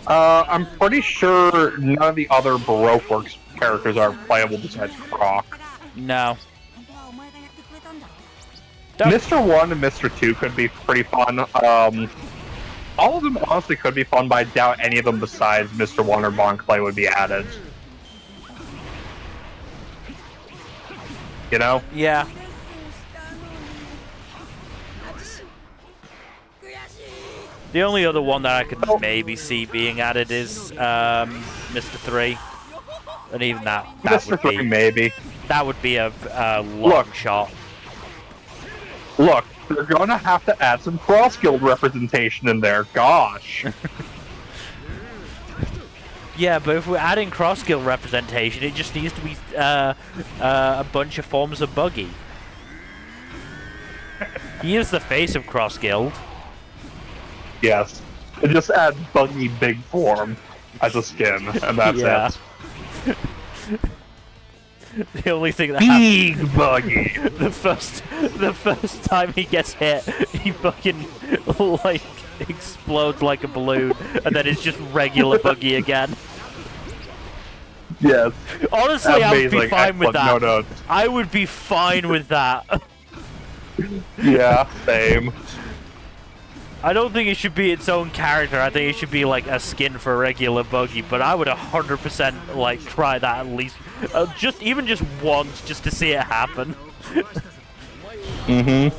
I'm pretty sure none of the other Baroque Works characters are playable besides Croc. No. Mr. 1 and Mr. 2 could be pretty fun. All of them honestly could be fun, but I doubt any of them besides Mr. 1 or Bon Clay would be added. You know? Yeah. The only other one that I could maybe see being added is Mr. 3. And even that Mr. would 3 be maybe. that would be a long shot. Look, they're gonna have to add some cross-guild representation in there. Gosh. Yeah, but if we're adding cross-guild representation, it just needs to be a bunch of forms of Buggy. He is the face of cross-guild. Yes. They just add Buggy Big Form as a skin, and that's it. The only thing that Big Buggy! the first time he gets hit, he fucking, like, explodes like a balloon, and then it's just regular Buggy again. Yes. Honestly, I would be Amazing. fine with Excellent. that. No, no. I would be fine with that. Yeah, same. I don't think it should be its own character. I think it should be like a skin for regular Buggy. But I would 100% like try that at least, even just once, just to see it happen. Mm-hmm.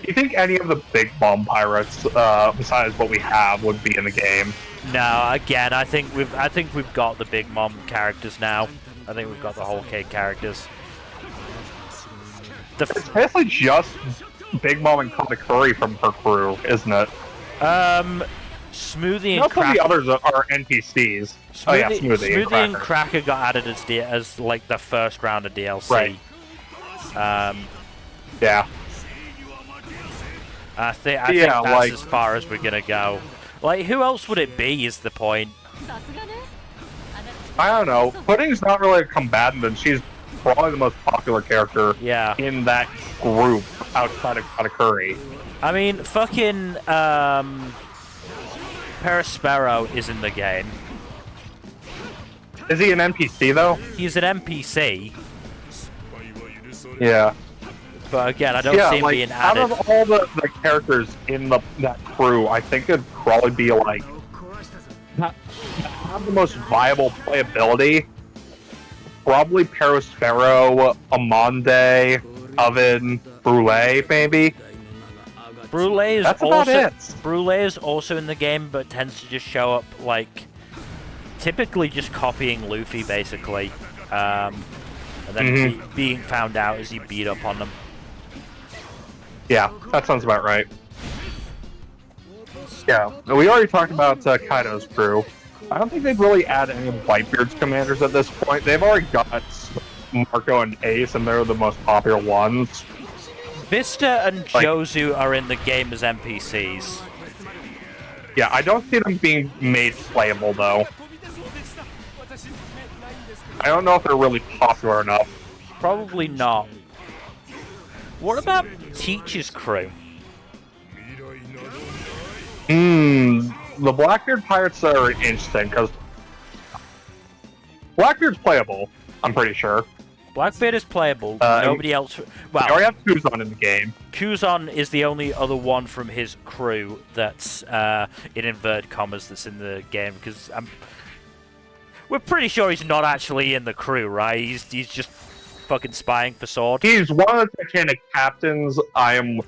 Do you think any of the Big Mom pirates, besides what we have, would be in the game? No, again, I think we've got the Big Mom characters now. I think we've got the whole Cake characters. It's basically just Big Mom and Katakuri from her crew, isn't it? Smoothie and Most of Cracker. the others are NPCs. Smoothie and Cracker got added as like the first round of DLC. Right. Yeah. I think that's as far as we're gonna go. Like, who else would it be? Is the point? I don't know. Pudding's not really a combatant, and she's probably the most popular character in that group outside of Katakuri. I mean, fucking Perispero is in the game. Is he an NPC though? He's an NPC. Yeah. But again, I don't see him being added. Out of all the characters in that crew, I think it'd probably be like have the most viable playability. Probably Perispero, Amande, Oven, Brule, maybe. That's about it. Brule is also in the game, but tends to just show up like typically just copying Luffy, basically, and then being found out as you beat up on them. Yeah, that sounds about right. Yeah, we already talked about Kaido's crew. I don't think they'd really add any of Whitebeard's commanders at this point. They've already got Marco and Ace, and they're the most popular ones. Vista and Jozu are in the game as NPCs. Yeah, I don't see them being made playable, though. I don't know if they're really popular enough. Probably not. What about Teach's crew? The Blackbeard Pirates are interesting, because Blackbeard's playable, I'm pretty sure. Blackbeard is playable. Nobody else... Well, we already have Kuzan in the game. Kuzan is the only other one from his crew that's, in inverted commas, that's in the game, because we're pretty sure he's not actually in the crew, right? He's just fucking spying for Sword. He's one of the Titanic captains. I am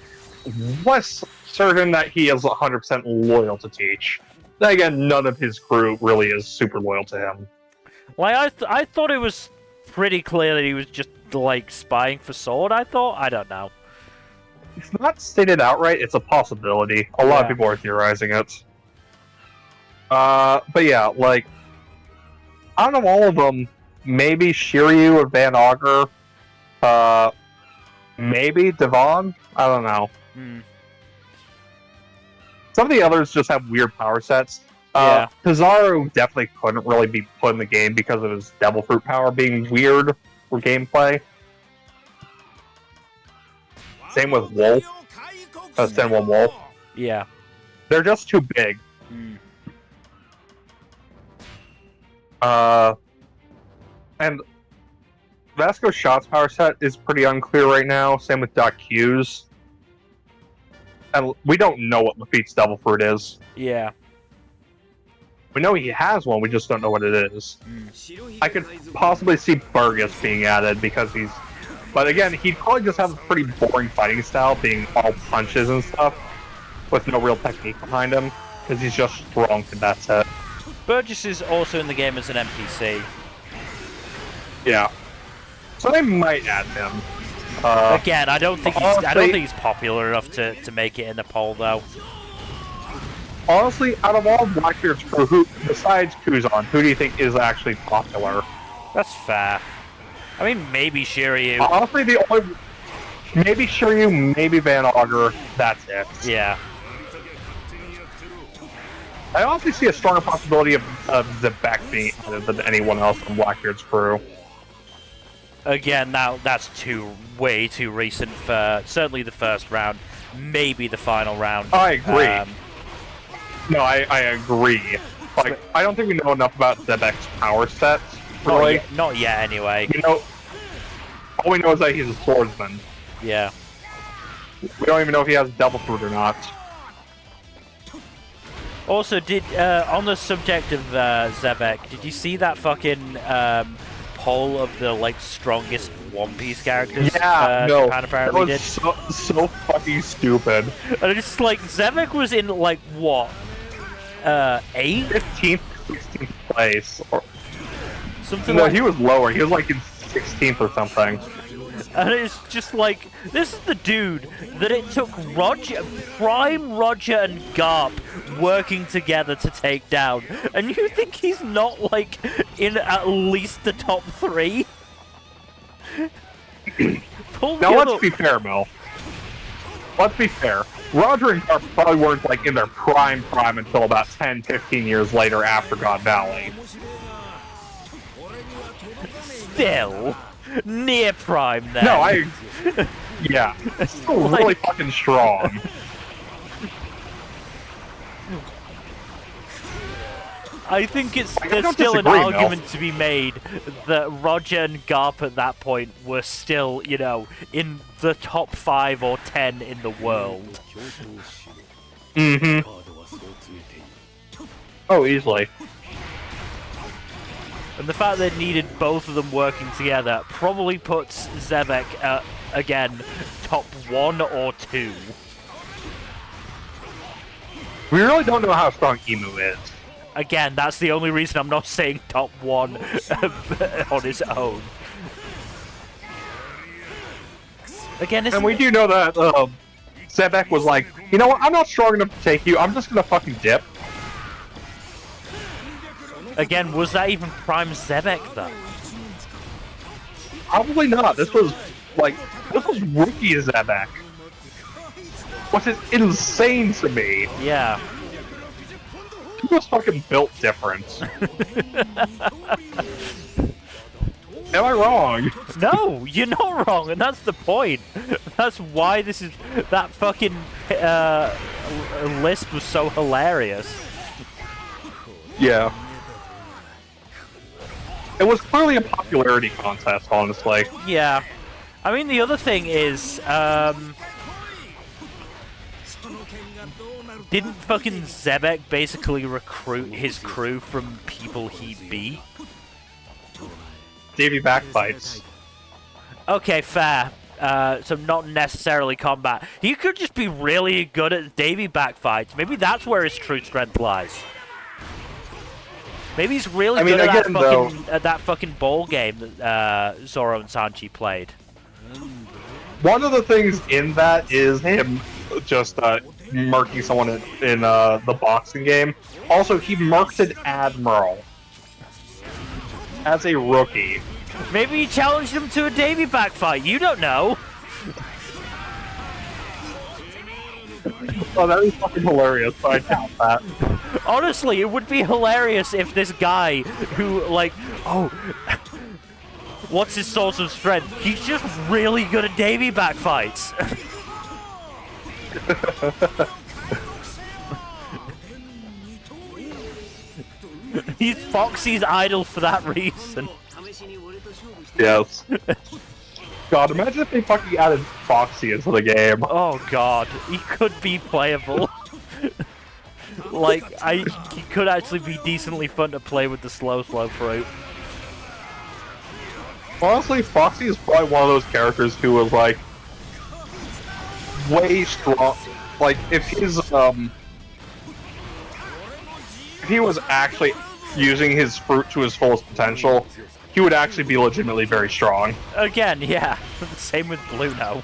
less certain that he is 100% loyal to Teach. Then again, none of his crew really is super loyal to him. Like, I thought it was pretty clear that he was just, like, spying for Sword, I thought? I don't know. It's not stated outright, it's a possibility. A lot of people are theorizing it. But yeah, like, out of all of them, maybe Shiryu or Van Augur, maybe Devon? I don't know. Some of the others just have weird power sets. Pizarro definitely couldn't really be put in the game because of his Devil Fruit power being weird for gameplay. Same with Wolf. Senwa Wolf. Yeah. They're just too big. And Vasco's Shots power set is pretty unclear right now. Same with Q's. And we don't know what Lafitte's Devil Fruit is. Yeah. We know he has one, we just don't know what it is. I could possibly see Burgess being added because he's... But again, he'd probably just have a pretty boring fighting style, being all punches and stuff, with no real technique behind him, because he's just strong and that's it. Burgess is also in the game as an NPC. Yeah. So they might add him. Again, I don't think he's popular enough to make it in the poll, though. Honestly, out of all Blackbeard's crew, who besides Kuzan, who do you think is actually popular? That's fair. I mean, maybe Shiryu. Honestly, maybe Shiryu, maybe Van Augur. That's it. Yeah. I honestly see a stronger possibility of Zebek being added than anyone else from Blackbeard's crew. Again, now that's way too recent for certainly the first round, maybe the final round. I agree. No, I agree. Like, I don't think we know enough about Zebek's power sets. Really. Not yet, anyway. You know, all we know is that he's a swordsman. Yeah. We don't even know if he has Devil Fruit or not. Also, on the subject of Zebek, did you see that fucking poll of the strongest One Piece characters? Yeah, no, Japan apparently that was so fucking stupid. And it's Zebek was in what? 8th? 15th, 16th place. Or... Something no, he was lower. He was in 16th or something. And it's just this is the dude that it took Prime, Roger, and Garp working together to take down. And you think he's not, in at least the top 3? Now, let's be fair, Mel. Let's be fair. Roger and Garp probably weren't, in their prime until about 10, 15 years later after God Valley. Still... near prime, then. No, yeah. Still really fucking strong. I think there's still an argument to be made that Roger and Garp at that point were still, in the top 5 or 10 in the world. Mm-hmm. Oh, easily. And the fact that it needed both of them working together probably puts Zebek again, top 1 or 2. We really don't know how strong Emu is. Again, that's the only reason I'm not saying top 1 on his own. Again, and we do know that Zebek was you know what, I'm not strong enough to take you, I'm just gonna fucking dip. Again, was that even Prime Zebek, though? Probably not. This was rookie Zebek. Which is insane to me. Yeah. He was fucking built different. Am I wrong? No, you're not wrong, and that's the point. That's why that fucking list was so hilarious. Yeah. It was clearly a popularity contest, honestly. Yeah. I mean, the other thing is, didn't fucking Zebek basically recruit his crew from people he beat? Davey backfights. Okay, fair. So not necessarily combat. He could just be really good at Davey backfights. Maybe that's where his true strength lies. Maybe he's really good at that fucking ball game that Zoro and Sanji played. One of the things in that is him just murking someone in the boxing game. Also, he murked an admiral as a rookie. Maybe he challenged him to a Davy back fight. You don't know. Oh, that is fucking hilarious, but I doubt that. Honestly, it would be hilarious if this guy who, like, oh, what's his source of strength? He's just really good at Davy back fights. He's Foxy's idol for that reason. Yes. God, imagine if they fucking added Foxy into the game. Oh god, he could be playable. Like, he could actually be decently fun to play with the slow fruit. Honestly, Foxy is probably one of those characters who was like way strong. Like if he was actually using his fruit to his fullest potential, he would actually be legitimately very strong. Again, yeah. Same with Bluno.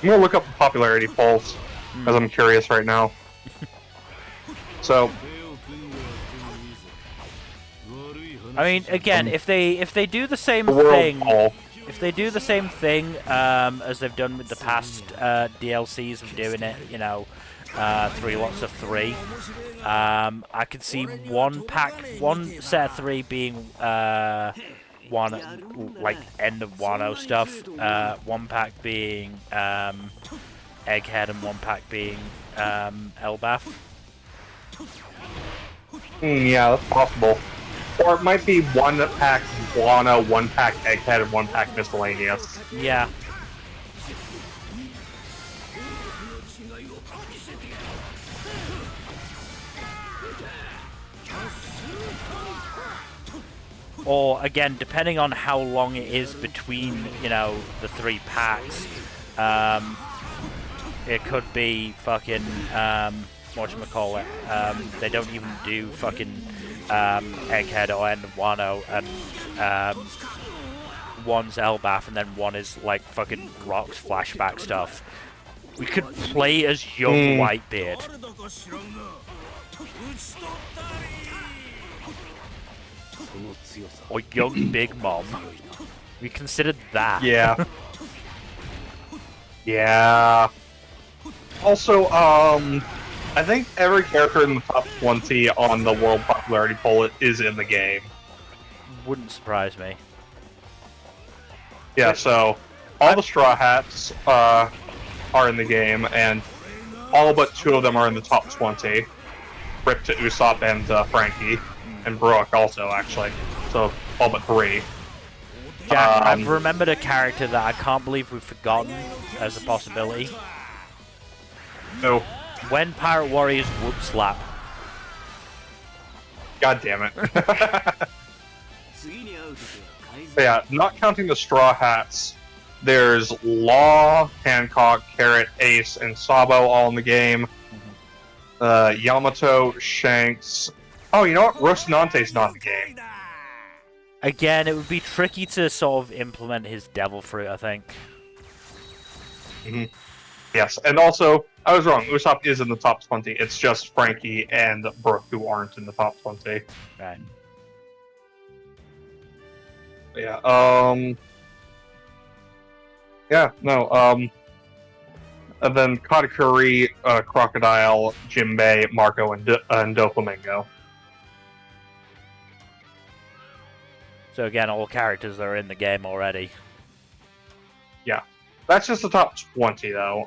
I'm gonna look up the popularity polls, as I'm curious right now. So, I mean, again, if they do the same the world thing, poll. if they do the same thing as they've done with the past DLCs of doing it, you know, 3 lots of 3, I could see one set of 3 being one like end of Wano stuff, one pack being Egghead, and one pack being Elbath. Yeah, that's possible. Or it might be one pack Wano, one pack Egghead, and one pack Miscellaneous. Yeah. Or, again, depending on how long it is between, you know, the 3 packs, it could be fucking, whatchamacallit, they don't even do fucking Egghead or End of Wano, and one's Elbath, and then one is, like, fucking Rock's flashback stuff. We could play as young Whitebeard. Or young Big Mom. We considered that. Yeah. Yeah. Also, I think every character in the top 20 on the world popularity poll is in the game. Wouldn't surprise me. Yeah, so all the Straw Hats are in the game, and all but 2 of them are in the top 20. Rip to Usopp and Frankie, and Brook also, actually. So all but 3. Jack, I've remembered a character that I can't believe we've forgotten as a possibility. No. When Pirate Warriors whoop slap. God damn it. Yeah, not counting the Straw Hats, there's Law, Hancock, Carrot, Ace, and Sabo all in the game. Yamato, Shanks. Oh, you know what? Rocinante's not in the game. Again, it would be tricky to sort of implement his Devil Fruit, I think. Yes, and also, I was wrong. Usopp is in the top 20. It's just Frankie and Brook who aren't in the top 20. Right. Yeah, yeah, no, and then Katakuri, Crocodile, Jinbei, Marco, and Doflamingo. So again, all characters are in the game already. Yeah. That's just the top 20, though.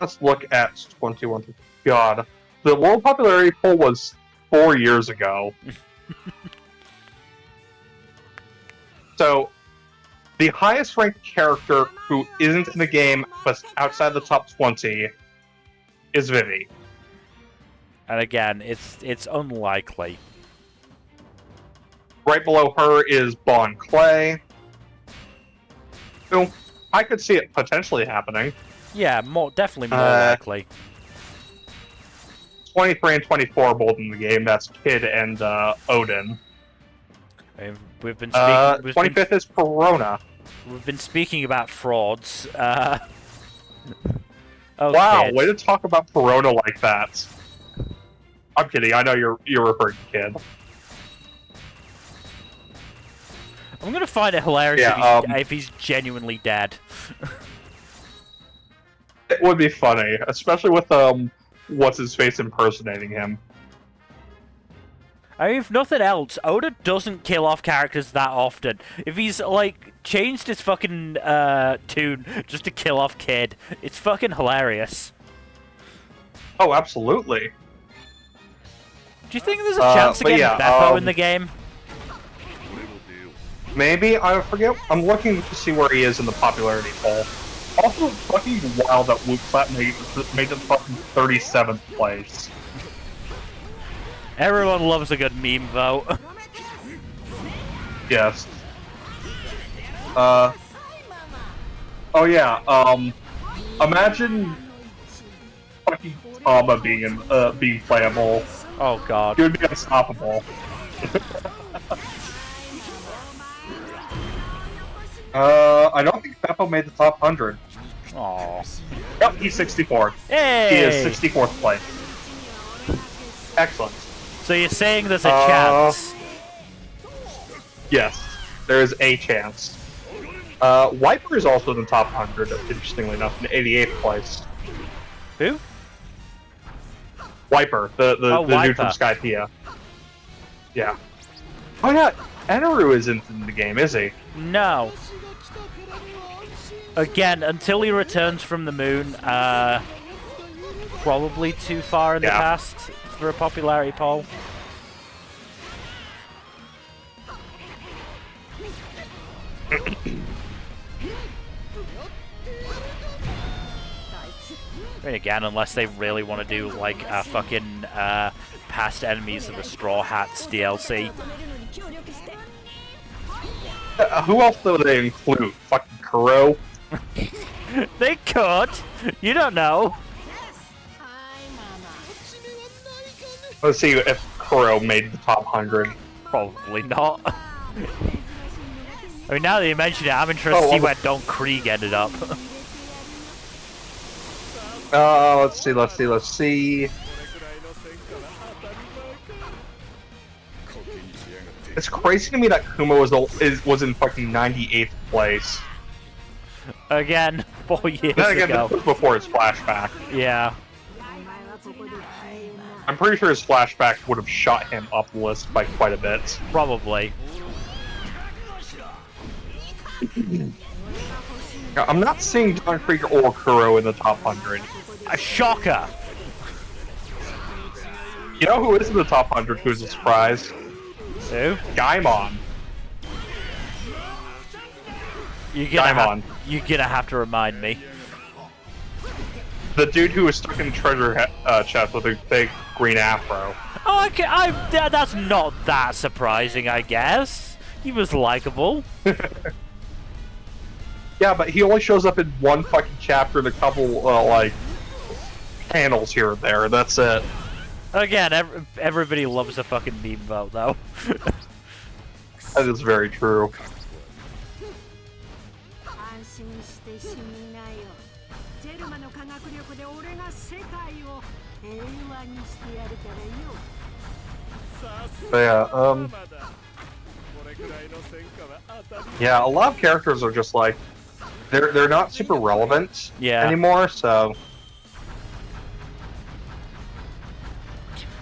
Let's look at 21. God. The world popularity poll was 4 years ago. So, the highest ranked character who isn't in the game but outside the top 20 is Vivi. And again, it's unlikely. Right below her is Bon Clay. So, I could see it potentially happening. Yeah, definitely more likely. 23 and 24 are both in the game. That's Kid and Odin. We've been speaking. 25th is Corona. We've been speaking about frauds. Oh, wow, Kid. way to talk about Corona like that. I'm kidding. I know you're referring to Kid. I'm gonna find it hilarious Yeah, if he's genuinely dead. It would be funny, especially with what's his face impersonating him. I mean, if nothing else, Oda doesn't kill off characters that often. If he's, like, changed his fucking, tune just to kill off Kid, it's fucking hilarious. Oh, absolutely. Do you think there's a chance to get Beppo in the game? Maybe, I forget. I'm looking to see where he is in the popularity poll. Also, fucking wild that Whoop Clap made it fucking 37th place. Everyone loves a good meme vote. Yes. Oh yeah, imagine fucking Tama being playable. Oh god. He would be unstoppable. I don't think Beppo made the top 100. Aww. Yep, he's 64th. Hey! He is 64th place. Excellent. So you're saying there's a chance? Yes, there is a chance. Wiper is also in the top 100, interestingly enough, in 88th place. Who? Wiper, the Wiper. dude from Skypiea. Yeah. Oh yeah, Eneru isn't in the game, is he? No. Again, until he returns from the moon, probably too far in the past for a popularity poll. I mean, again, unless they really want to do like a fucking past enemies of the Straw Hats DLC. Who else would they include? Fucking Kuro? They could. You don't know. Let's see if Kuro made the top 100. Probably not. I mean, now that you mention it, I'm interested to see where Don Krieg ended up. Let's see. It's crazy to me that Kuma was in fucking 98th place. Again, 4 years Then again, ago. this was before his flashback. Yeah. I'm pretty sure his flashback would have shot him up the list by quite a bit. Probably. I'm not seeing Don Krieger or Kuro in the top 100. A shocker! You know who is in the top 100 who's a surprise? Who? Gaimon. You're gonna have to remind me. The dude who was stuck in treasure chest with a big green afro. Oh, okay, that's not that surprising, I guess. He was likable. Yeah, but he only shows up in one fucking chapter and a couple, like, panels here and there. That's it. Again, everybody loves a fucking meme vote, though. That is very true. But yeah, a lot of characters are just like, they're not super relevant anymore, so...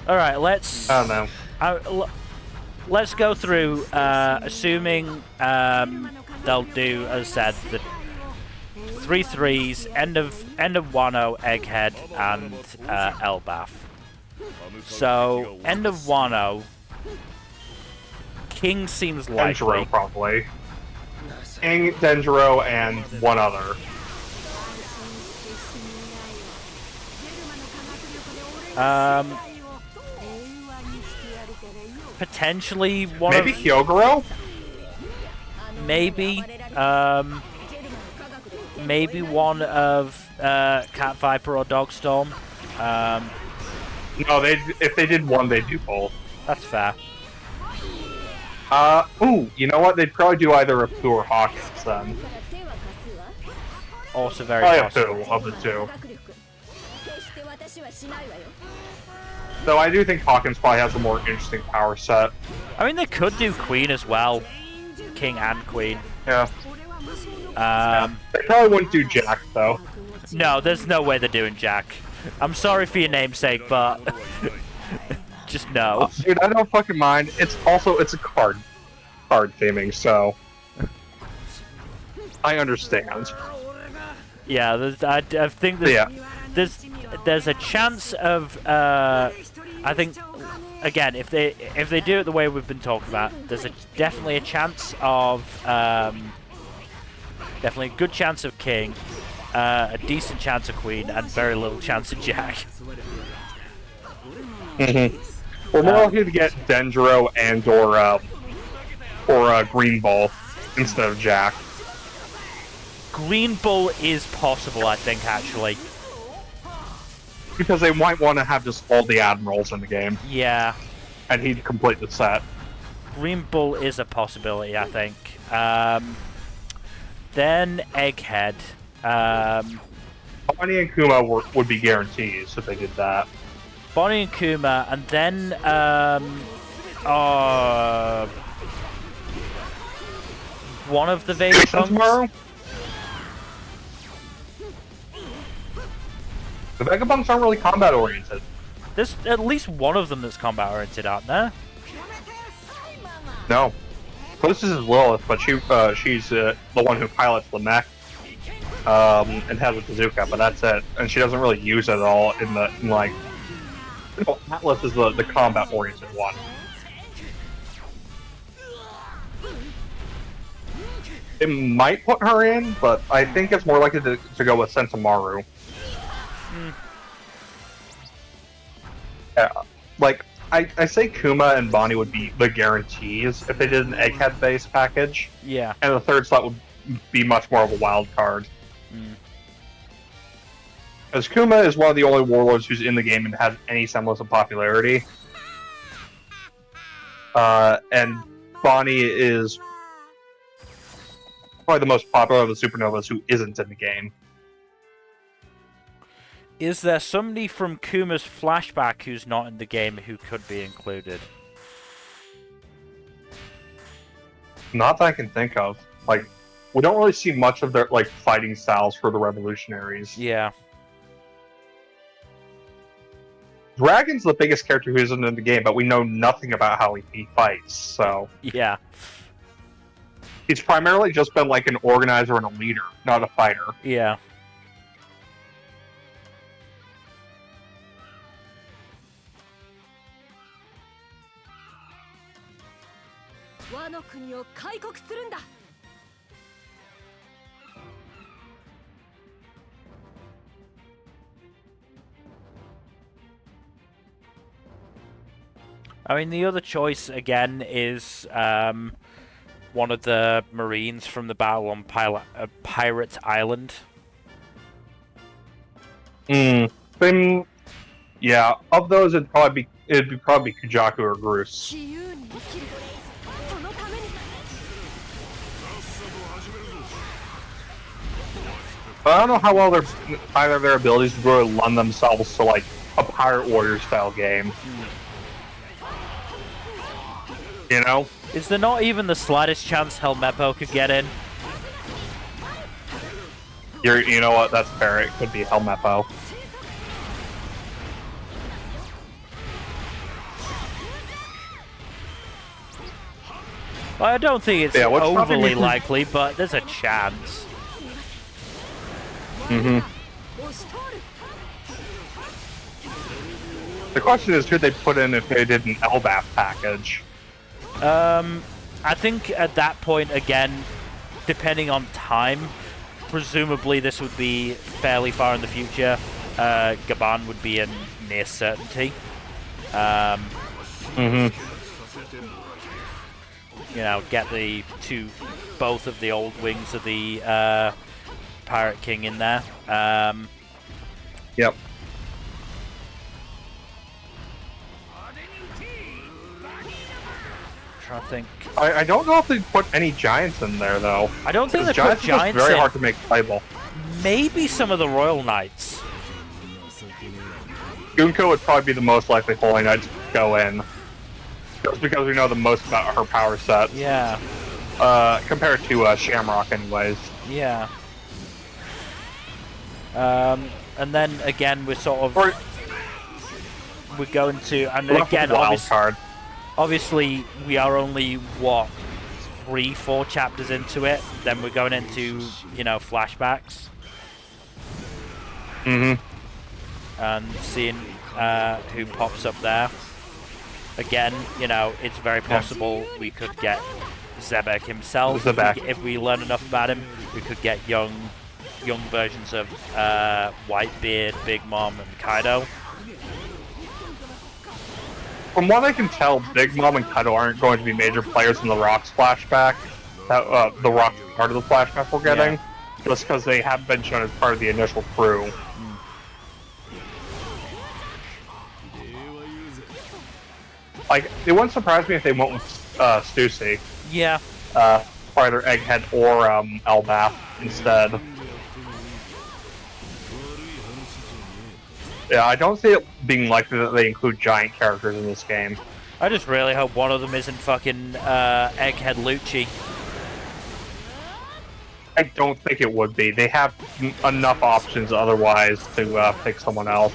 Alright, let's... I don't know. Let's go through, assuming they'll do, as I said, the 3 3s, end of Wano, Egghead, and Elbaf. So, end of Wano, King seems likely. Denjiro, probably. King, Denjiro, and one other. Potentially one maybe of... Hyogoro? Maybe. Maybe one of Cat Viper or Dogstorm. No, if they did one, they'd do both. That's fair. Ooh, you know what? They'd probably do either a Pooh or Hawkins then. Also very probably possible. a Pooh of the two. Though I do think Hawkins probably has a more interesting power set. I mean, they could do Queen as well. King and Queen. Yeah. They probably wouldn't do Jack, though. No, there's no way they're doing Jack. I'm sorry for your namesake, but just no. Dude, I don't fucking mind. It's a card theming, so I understand. Yeah, I think there's a chance of I think again if they do it the way we've been talking about, there's definitely a chance of definitely a good chance of King, a decent chance of Queen, and very little chance of Jack. We're more likely to get Dendro and or Green Ball instead of Jack. Green Bull is possible, I think, actually. Because they might want to have just all the admirals in the game. Yeah. And he'd complete the set. Green Bull is a possibility, I think. Then Egghead. Bonnie and Kuma would be guarantees if they did that. Bonnie and Kuma, and then one of the Vegapunks. The Vegapunks aren't really combat oriented. There's at least one of them that's combat oriented, aren't there? No. Closest is Lilith, but she's the one who pilots the mech and has a bazooka, but that's it. And she doesn't really use it at all like. No, Atlas is the combat oriented one. It might put her in, but I think it's more likely to go with Sentamaru. Yeah, like, I say Kuma and Bonnie would be the guarantees if they did an Egghead-based package. Yeah. And the third slot would be much more of a wild card. As Kuma is one of the only warlords who's in the game and has any semblance of popularity. And Bonnie is probably the most popular of the Supernovas who isn't in the game. Is there somebody from Kuma's flashback who's not in the game who could be included? Not that I can think of. Like, we don't really see much of their fighting styles for the revolutionaries. Yeah. Dragon's the biggest character who isn't in the game, but we know nothing about how he fights, so... Yeah. He's primarily just been like an organizer and a leader, not a fighter. Yeah. I mean, the other choice, again, is one of the Marines from the battle on Pirate Island. Yeah, of those, it'd probably be Kujaku or Groose. But I don't know how well either of their abilities would really lend themselves to like a Pirate Warrior style game. You know? Is there not even the slightest chance Helmeppo could get in? You know what? That's fair. It could be Helmeppo. Well, I don't think it's overly likely, but there's a chance. The question is, who'd they put in if they did an LBAF package? I think at that point, again, depending on time, presumably this would be fairly far in the future. Gaban would be a near certainty. You know, get both of the old wings of the Pirate King in there. Yep. Trying to think. I don't know if they put any giants in there though. I don't think they put giants in. Very hard to make playable. Maybe some of the Royal Knights. Gunko would probably be the most likely Holy Knight to go in. Just because we know the most about her power set. Yeah. Compared to Shamrock, anyways. Yeah. And then again, we're sort of we're going to, and again, obviously, we are only what 3-4 chapters into it. Then we're going into flashbacks. And seeing who pops up there. Again, it's very possible we could get Zebek himself. If we learn enough about him, we could get young versions of Whitebeard, Big Mom, and Kaido. From what I can tell, Big Mom and Kaido aren't going to be major players in the Rock's flashback. The Rock part of the flashback we're getting, just because they have been shown as part of the initial crew. Like, it wouldn't surprise me if they went with Stussy. Yeah. Either Egghead or Elbath instead. Yeah, I don't see it being likely that they include giant characters in this game. I just really hope one of them isn't fucking Egghead Lucci. I don't think it would be. They have enough options otherwise to pick someone else.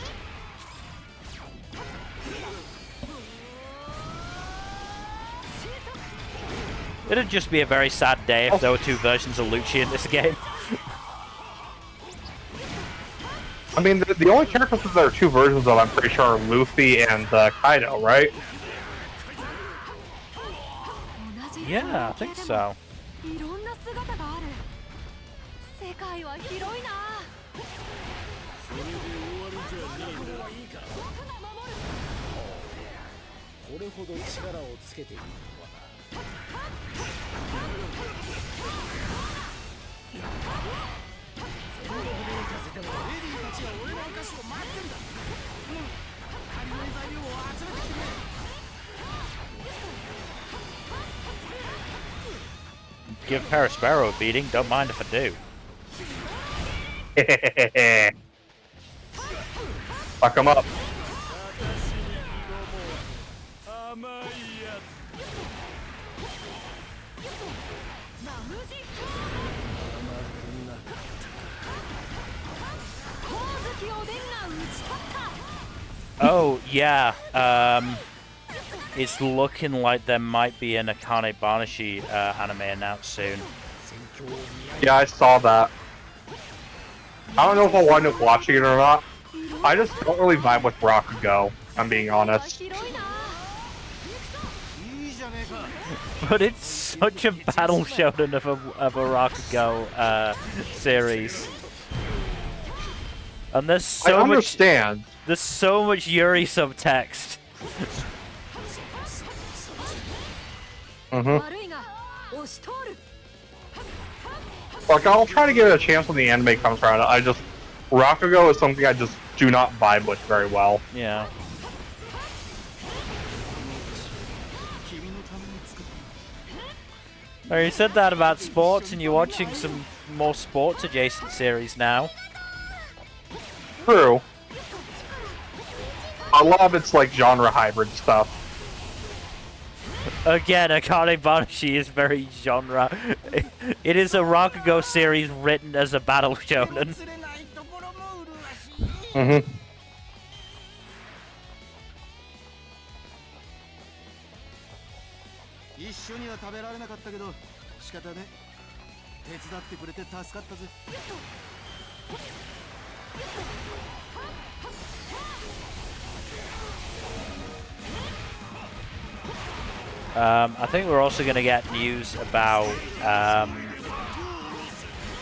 It'd just be a very sad day if there were two versions of Lucci in this game. I mean, the only characters that there are two versions of, I'm pretty sure, are Luffy and Kaido, right? Yeah, I think so. Give Perospero a beating, don't mind if I do. Fuck him up. Oh, yeah. It's looking like there might be an Akane Banashi anime announced soon. Yeah, I saw that. I don't know if I'll wind up watching it or not. I just don't really vibe with Rakugo, I'm being honest. But it's such a battle shonen of a Rakugo series. And there's so much... There's so much Yuri subtext. Like, I'll try to give it a chance when the anime comes around. Rakugo is something I just do not vibe with very well. Yeah. Oh, you said that about sports, and you're watching some more sports-adjacent series now. True. A lot of it's like genre hybrid stuff. Again, Akane Banashi is very genre. It is a Rakugo series written as a battle shonen. I think we're also going to get news about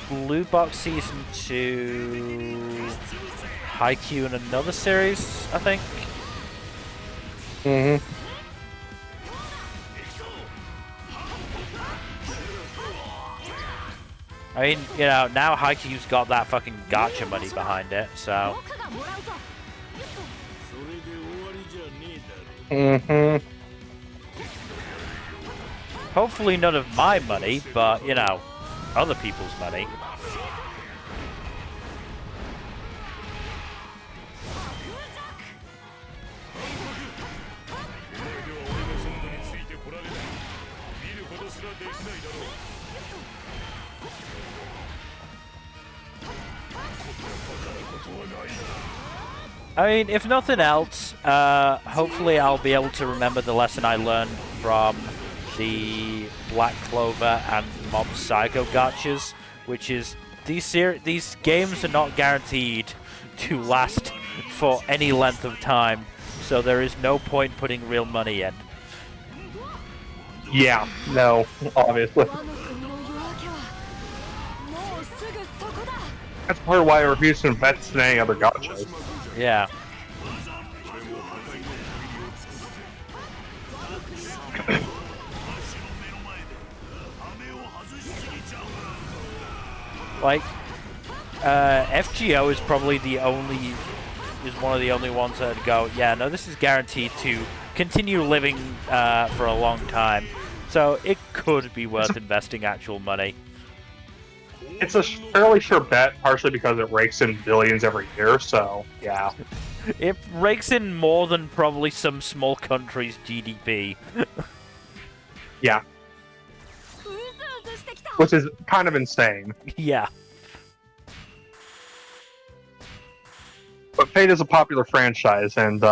Blue Box Season 2, Haikyuu, and another series, I think. I mean, now Haikyuu's got that fucking gacha money behind it, so... Hopefully none of my money, but, other people's money. I mean, if nothing else, hopefully I'll be able to remember the lesson I learned from the Black Clover and Mob Psycho gotchas, which is these games are not guaranteed to last for any length of time, so there is no point putting real money in. Yeah, no, obviously. That's part of why I refuse to invest in any other gotchas. Yeah. Like, FGO is probably one of the only ones that go, yeah, no, this is guaranteed to continue living for a long time. So it could be worth investing actual money. It's a fairly sure bet, partially because it rakes in billions every year, so, yeah. It rakes in more than probably some small country's GDP. Yeah. Which is kind of insane. Yeah. But Fate is a popular franchise, and,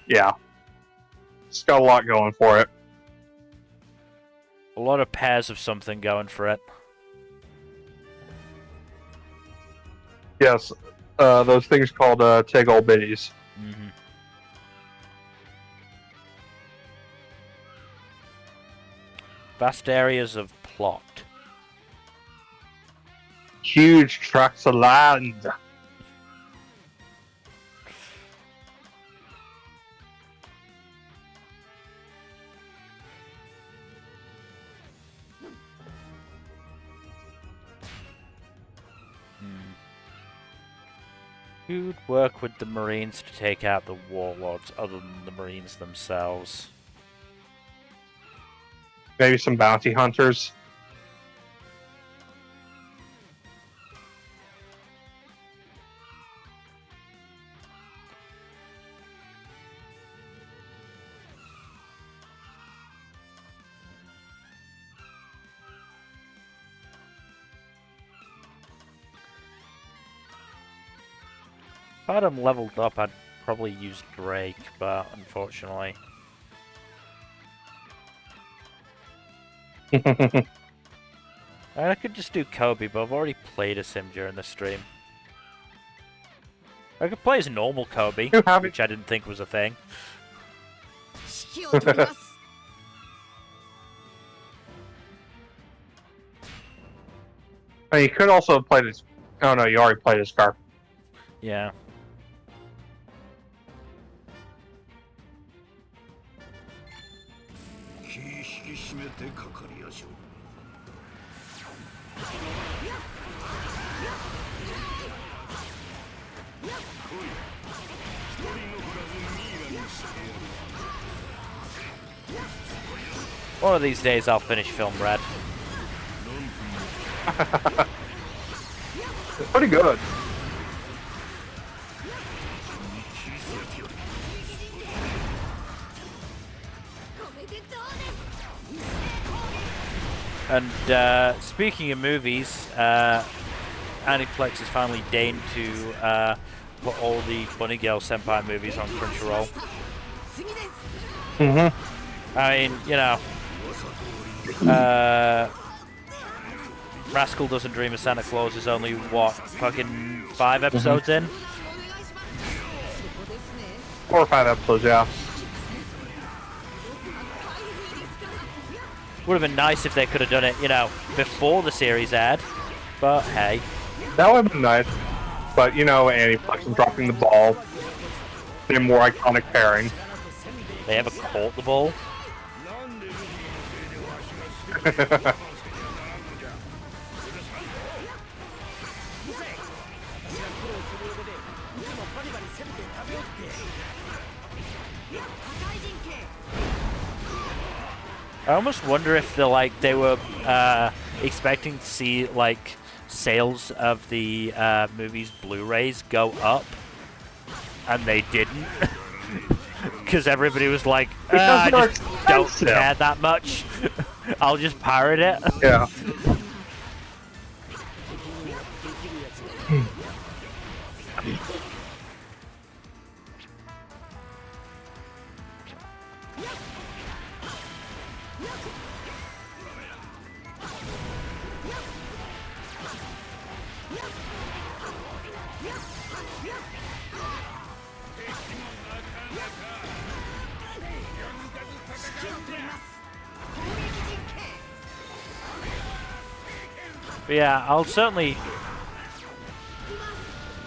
yeah. It's got a lot going for it. A lot of pairs of something going for it. Yes, those things called Tig Old Biddies. Mm-hmm. Vast areas of plot. Huge tracts of land. Who'd work with the Marines to take out the warlords other than the Marines themselves? Maybe some bounty hunters. If I had leveled up, I'd probably use Drake, but unfortunately... I could just do Kobe, but I've already played as him during the stream. I could play as normal Kobe, which I didn't think was a thing. I mean, you could also have played as... Oh no, you already played as Scar. Yeah. One of these days I'll finish Film Red. It's pretty good. And speaking of movies, Aniplex has finally deigned to put all the Bunny Girl Senpai movies on Crunchyroll. Mm-hmm. I mean, you know, Rascal Doesn't Dream of Santa Claus is only, what, fucking 5 episodes in? 4 or 5 episodes, yeah. Would have been nice if they could have done it, you know, before the series aired, but hey. That would have been nice. But, you know, Aniplex is dropping the ball. They're more iconic pairing. They ever caught the ball? I almost wonder if they were expecting to see like sales of the movie's Blu-rays go up, and they didn't, Because everybody was like, Because I they're just don't expensive." care that much. I'll just pirate it. Yeah. But yeah, I'll certainly...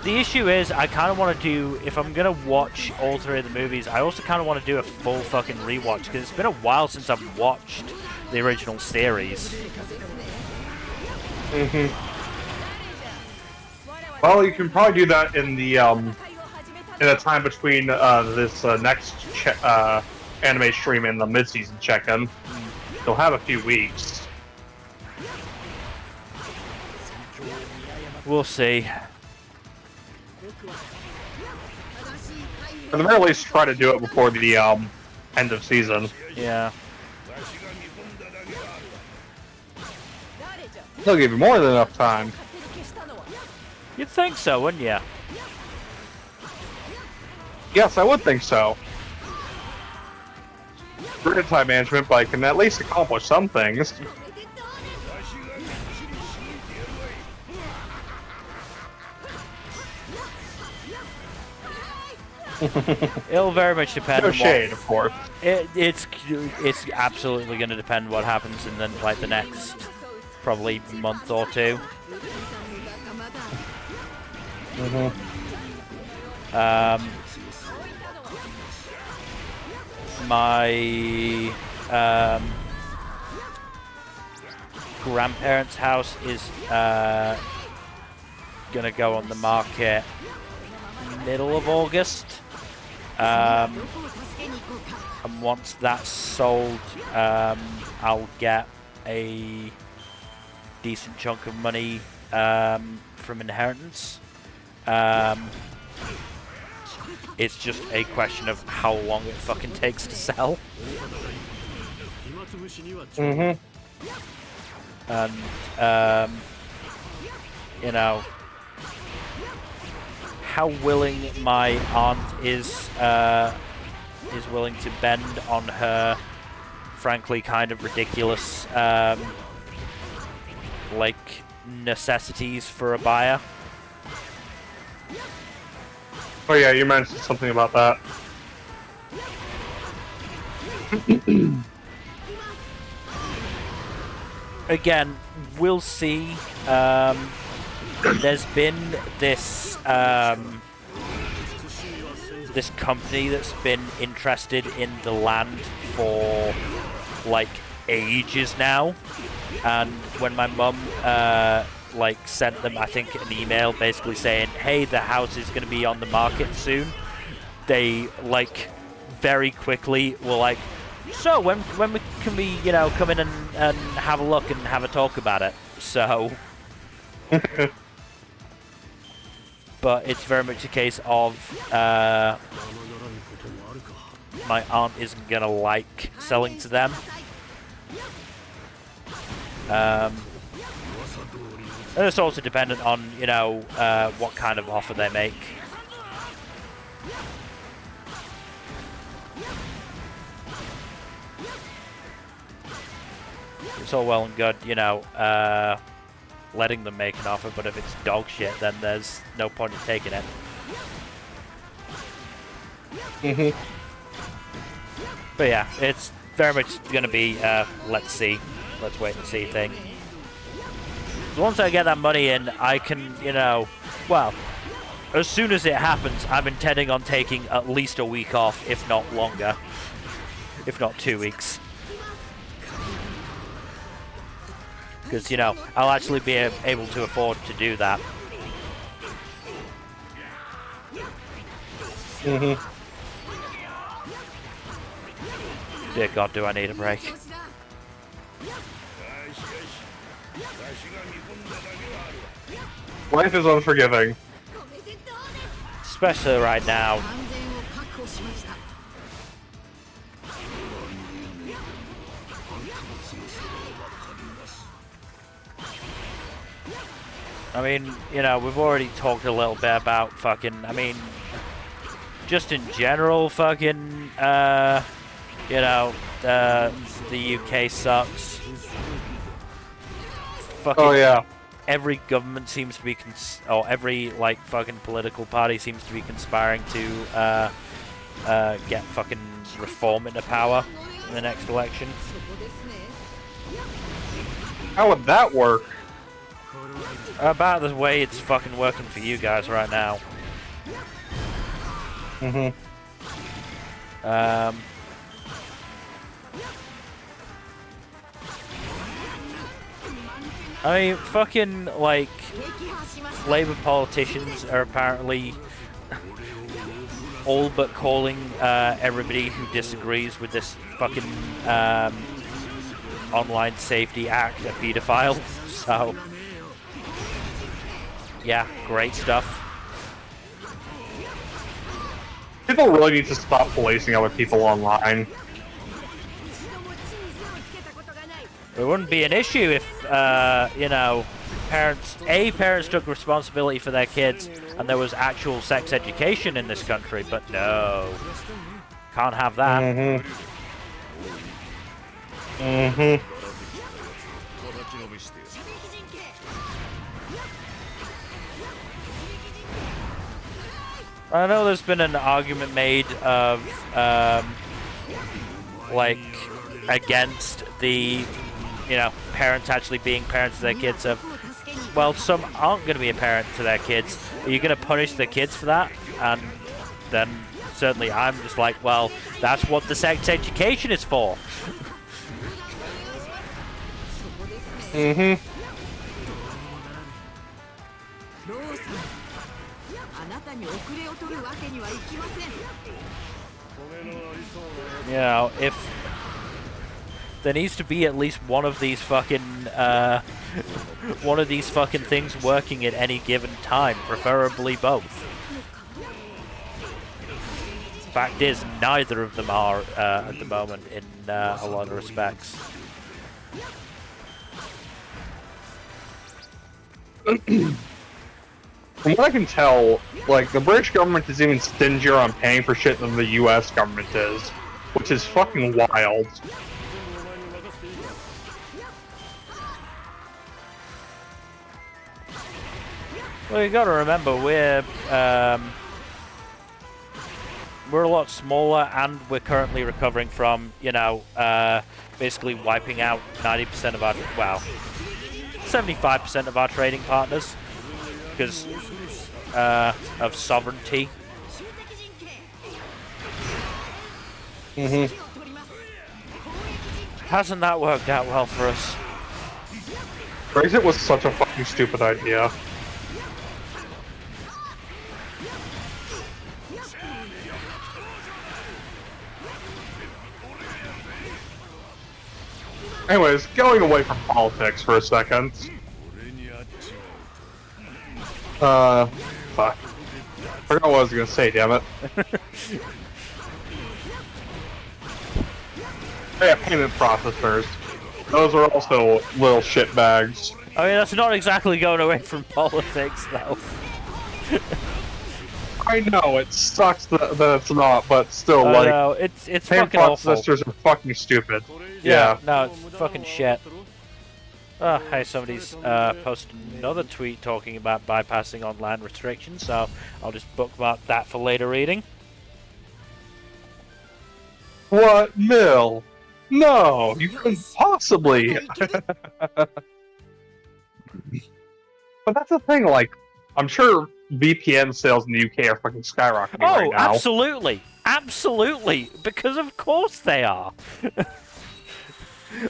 The issue is, I kind of want to do, if I'm going to watch all three of the movies, I also kind of want to do a full fucking rewatch, because it's been a while since I've watched the original series. Mm-hmm. Well, you can probably do that in the time between this next anime stream and the mid-season check-in. You'll have a few weeks. We'll see. At the very least, try to do it before the end of season. Yeah. They'll give you more than enough time. You'd think so, wouldn't you? Yes, I would think so. Great time management, but I can at least accomplish some things. It'll very much depend No on shade, of course. It's absolutely going to depend what happens in the next probably month or two. My grandparents' house is gonna go on the market middle of August. And once that's sold, I'll get a decent chunk of money from inheritance. It's just a question of how long it fucking takes to sell. And you know, how willing my aunt is willing to bend on her frankly kind of ridiculous like necessities for a buyer. Oh yeah, you mentioned something about that. Again, we'll see. There's been this this company that's been interested in the land for like ages now, and when my mum like sent them, I think, an email basically saying, hey, the house is going to be on the market soon, they like very quickly were like, so when can we, you know, come in and have a look and have a talk about it. So but it's very much a case of my aunt isn't gonna like selling to them. And it's also dependent on, you know, what kind of offer they make. It's all well and good, you know, letting them make an offer, but if it's dog shit, then there's no point in taking it. But yeah, it's very much gonna be let's wait and see thing. Once I get that money in, I can, you know, well, as soon as it happens, I'm intending on taking at least a week off, if not longer, if not 2 weeks. Because, you know, I'll actually be able to afford to do that. Dear God, do I need a break. Life is unforgiving. Especially right now. I mean, you know, we've already talked a little bit about fucking, I mean, just in general, fucking, you know, the UK sucks. Fucking Oh yeah. every government seems to be, or every, like, fucking political party seems to be conspiring to, get fucking reform into power in the next election. How would that work? About the way it's fucking working for you guys right now. Mm-hmm. I mean, fucking, like, Labour politicians are apparently all but calling everybody who disagrees with this fucking Online Safety Act a pedophile. So, yeah, great stuff. People really need to stop policing other people online. It wouldn't be an issue if, you know, parents took responsibility for their kids and there was actual sex education in this country, but no. Can't have that. Mm-hmm. Mm-hmm. I know there's been an argument made of, like, against the, you know, parents actually being parents to their kids of, well, some aren't going to be a parent to their kids. Are you going to punish the kids for that? And then certainly I'm just like, well, that's what the sex education is for. Mm-hmm. You know, if there needs to be at least one of these fucking things working at any given time, preferably both. Fact is, neither of them are at the moment in a lot of respects. From what I can tell, like, the British government is even stingier on paying for shit than the US government is, which is fucking wild. Well, you gotta remember, we're a lot smaller, and we're currently recovering from, you know, basically wiping out 90% of our, well, 75% of our trading partners because of sovereignty. Mm-hmm. Hasn't that worked out well for us? Brexit was such a fucking stupid idea. Anyways, going away from politics for a second. Fuck. I forgot what I was gonna say, damn it. Yeah, payment processors. Those are also little shitbags. I mean, that's not exactly going away from politics, though. I know, it sucks that it's not, but still, I like, know, it's payment fucking awful. processors are fucking stupid. Yeah, no, it's fucking shit. Oh, hey, somebody's posted another tweet talking about bypassing online restrictions, so I'll just bookmark that for later reading. What, Mill? No, you couldn't possibly. But that's the thing, like, I'm sure VPN sales in the UK are fucking skyrocketing right now. Oh, absolutely. Absolutely. Because of course they are.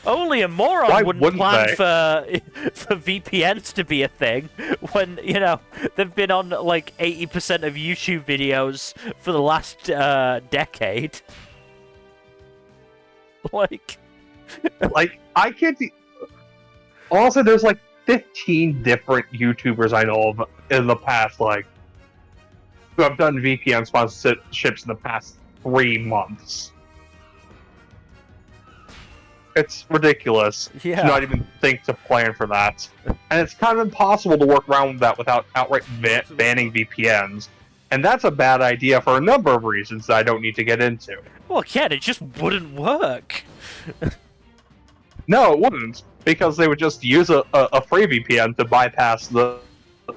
Only a moron Why wouldn't plan they? for VPNs to be a thing when, you know, they've been on like 80% of YouTube videos for the last decade. Like, I can't. Also, there's like 15 different YouTubers I know of in the past, like, who have done VPN sponsorships in the past 3 months. It's ridiculous Yeah. to not even think to plan for that. And it's kind of impossible to work around that without outright banning VPNs. And that's a bad idea for a number of reasons that I don't need to get into. Well, again, it just wouldn't work. No, it wouldn't, because they would just use a free VPN to bypass the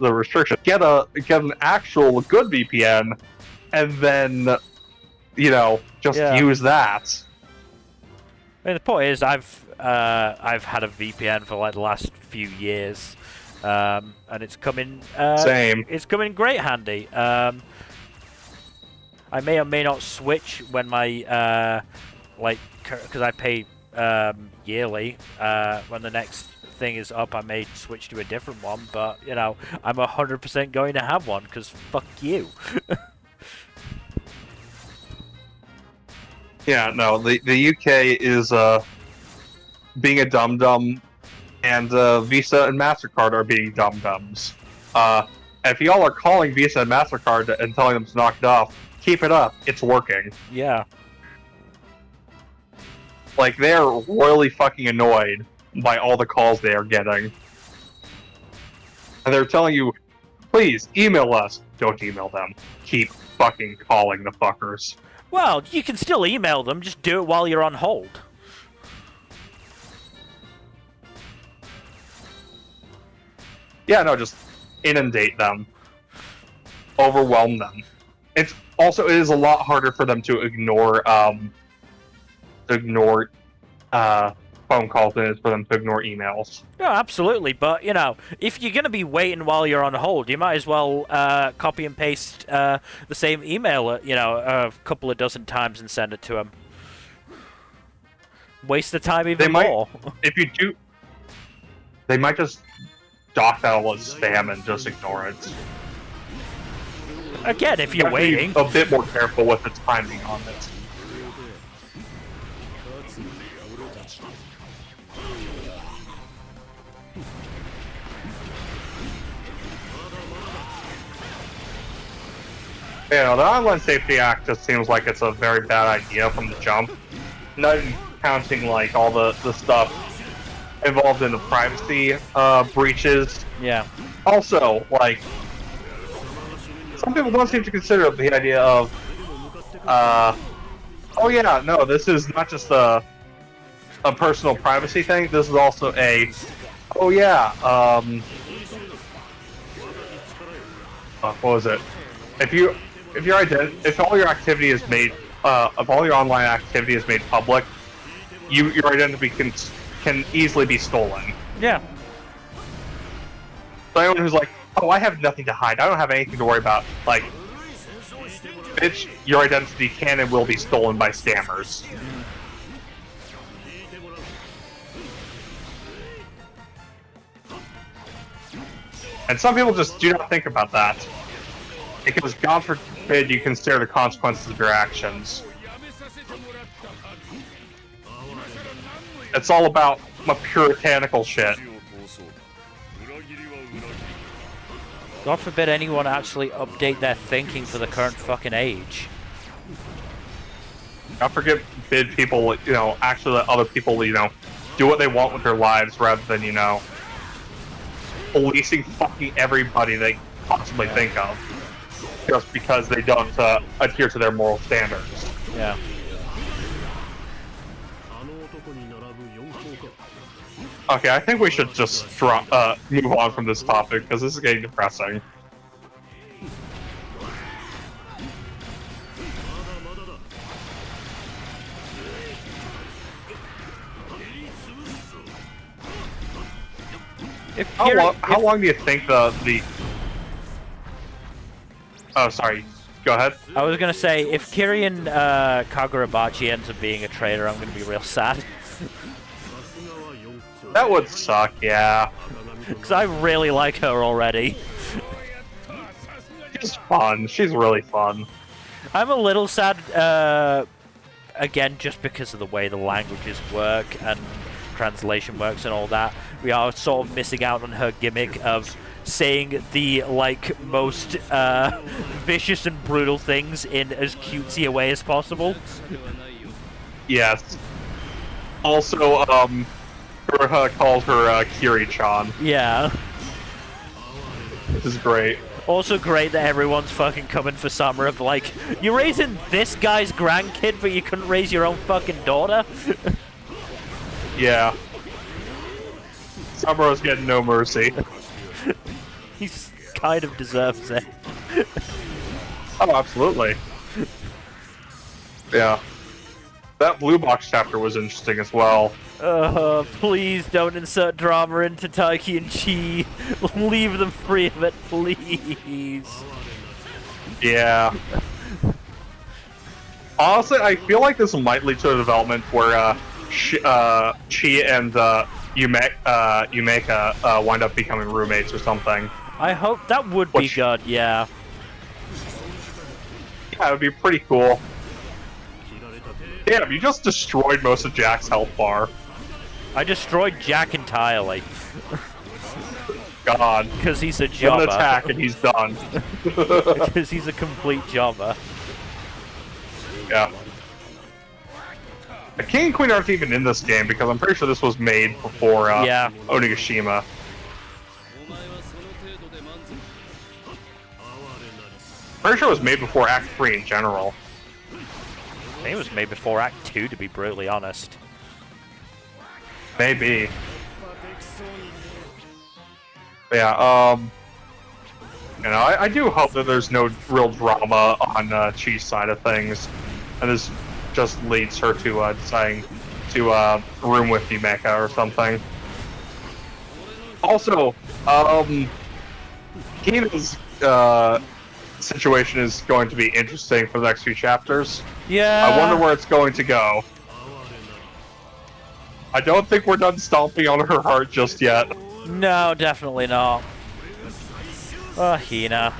restriction. Get an actual good VPN, and then, just use that. I mean, the point is, I've had a VPN for like the last few years, and it's coming. Same. It's coming great handy. I may or may not switch when my because I pay yearly. When the next thing is up, I may switch to a different one. But I'm 100% going to have one because fuck you. Yeah, no, the UK is being a dum-dum, and Visa and MasterCard are being dum-dums. If y'all are calling Visa and MasterCard and telling them to knock it off, keep it up. It's working. Yeah. Like, they're royally fucking annoyed by all the calls they are getting. And they're telling you, please, email us. Don't email them. Keep fucking calling the fuckers. Well, you can still email them, just do it while you're on hold. Yeah, no, just inundate them. Overwhelm them. It is a lot harder for them to ignore phone calls than it is for them to ignore emails. Yeah, absolutely. But, if you're going to be waiting while you're on hold, you might as well copy and paste the same email, a couple of dozen times and send it to them. Waste the time even more. If you do, they might just dock that all as spam and just ignore it. Again, if you're waiting. Be a bit more careful with the timing on it. The Online Safety Act just seems like it's a very bad idea from the jump. Not even counting like all the stuff involved in the privacy breaches. Yeah. Also, like, some people don't seem to consider the idea of, oh yeah, no, this is not just a personal privacy thing. This is also oh yeah, what was it? If all your activity is made, if all your online activity is made public, your identity can easily be stolen. Yeah. So anyone who's like, oh, I have nothing to hide, I don't have anything to worry about, like, bitch, your identity can and will be stolen by scammers. And some people just do not think about that. Because God forbid you consider the consequences of your actions. It's all about puritanical shit. God forbid anyone actually update their thinking for the current fucking age. God forbid people, actually let other people, do what they want with their lives rather than, policing fucking everybody they possibly think of. Just because they don't adhere to their moral standards. Yeah. Okay, I think we should just move on from this topic, because this is getting depressing. How long do you think the Oh, sorry. Go ahead. I was going to say, if Kirin Kagurabachi ends up being a traitor, I'm going to be real sad. That would suck, yeah. Because I really like her already. She's fun. She's really fun. I'm a little sad, again, just because of the way the languages work and translation works and all that. We are sort of missing out on her gimmick of saying the, most vicious and brutal things in as cutesy a way as possible. Yes. Also, Kuroha called her Kiri-chan. Yeah. This is great. Also great that everyone's fucking coming for Summer of like, you're raising this guy's grandkid, but you couldn't raise your own fucking daughter? Yeah. Summer's getting no mercy. He kind of deserves it. Oh, absolutely. Yeah. That blue box chapter was interesting as well. Please don't insert drama into Taiki and Chi. Leave them free of it, please. Yeah. Honestly, I feel like this might lead to a development where Chi and Yumeka wind up becoming roommates or something. I hope that would be good, yeah. Yeah, it would be pretty cool. Damn, you just destroyed most of Jack's health bar. I destroyed Jack entirely. God. Because he's a jobber. One attack and he's done. Because he's a complete jobber. Yeah. The King and Queen aren't even in this game because I'm pretty sure this was made before Onigashima. Pretty sure it was made before Act 3 in general. I think it was made before Act 2, to be brutally honest. Maybe. Yeah, you know, I do hope that there's no real drama on Chi's side of things, and this just leads her to deciding to room with Yumeka or something. Also, Hina's situation is going to be interesting for the next few chapters. Yeah. I wonder where it's going to go. I don't think we're done stomping on her heart just yet. No, definitely not. Oh, Hina.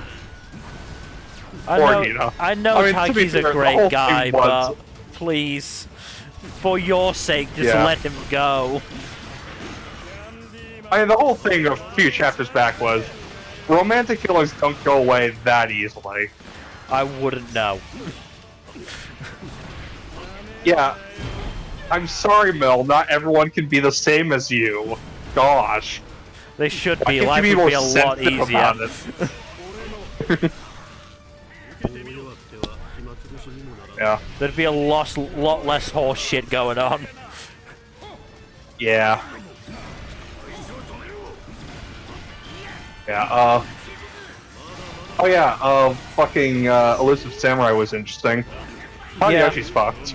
I know Taiki's a great guy, but please, for your sake, just let him go. I mean, the whole thing a few chapters back was romantic feelings don't go away that easily. I wouldn't know. Yeah. I'm sorry, Mel, not everyone can be the same as you. Gosh. They should be. Life would be a lot easier. Yeah. There'd be a lot less horse shit going on. Yeah. Yeah, oh yeah, fucking, Elusive Samurai was interesting. Tadayoshi's fucked.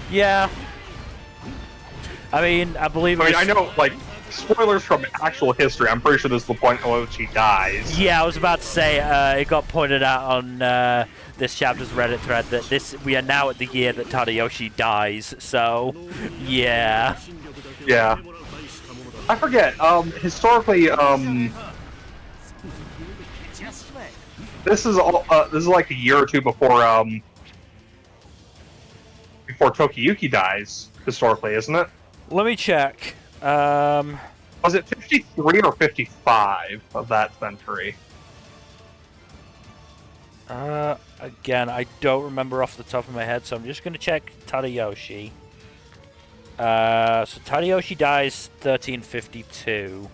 Yeah. I mean, I know, like, spoilers from actual history, I'm pretty sure this is the point at which he dies. Yeah, I was about to say, it got pointed out on, this chapter's Reddit thread that we are now at the year that Tadayoshi dies, so, yeah. Yeah. I forget, historically, this is like a year or two before Tokiyuki dies, historically, isn't it? Let me check. Was it 53 or 55 of that century? Again, I don't remember off the top of my head, so I'm just gonna check Tadayoshi. So Tadayoshi dies 1352.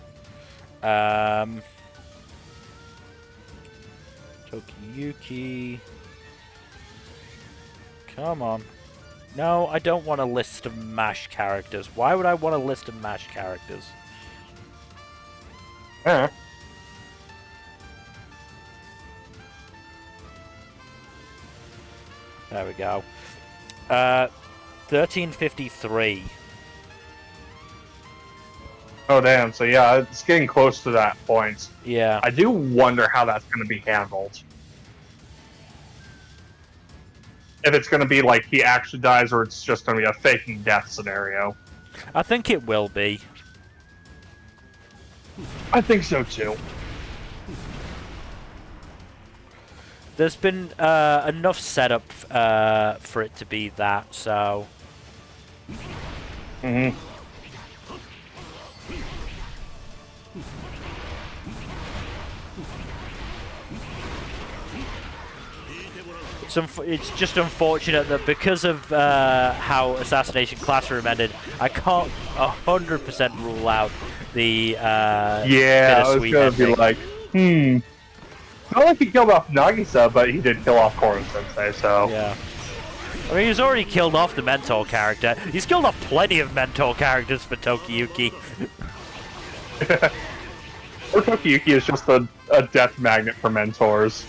Tokiyuki. Come on. No, I don't want a list of MASH characters. Why would I want a list of MASH characters? Yeah. There we go. 1353. Oh, damn. So, yeah, it's getting close to that point. Yeah. I do wonder how that's going to be handled. If it's going to be like he actually dies or it's just going to be a faking death scenario. I think it will be. I think so, too. There's been enough setup for it to be that, so... Mm-hmm. it's just unfortunate that because of how Assassination Classroom ended, I can't 100% rule out the Yeah, I was bittersweet gonna ending. be like, not like he killed off Nagisa, but he did kill off Korin Sensei, so. Yeah. I mean, he's already killed off the mentor character. He's killed off plenty of mentor characters for Tokiyuki. Or Tokiyuki is just a death magnet for mentors.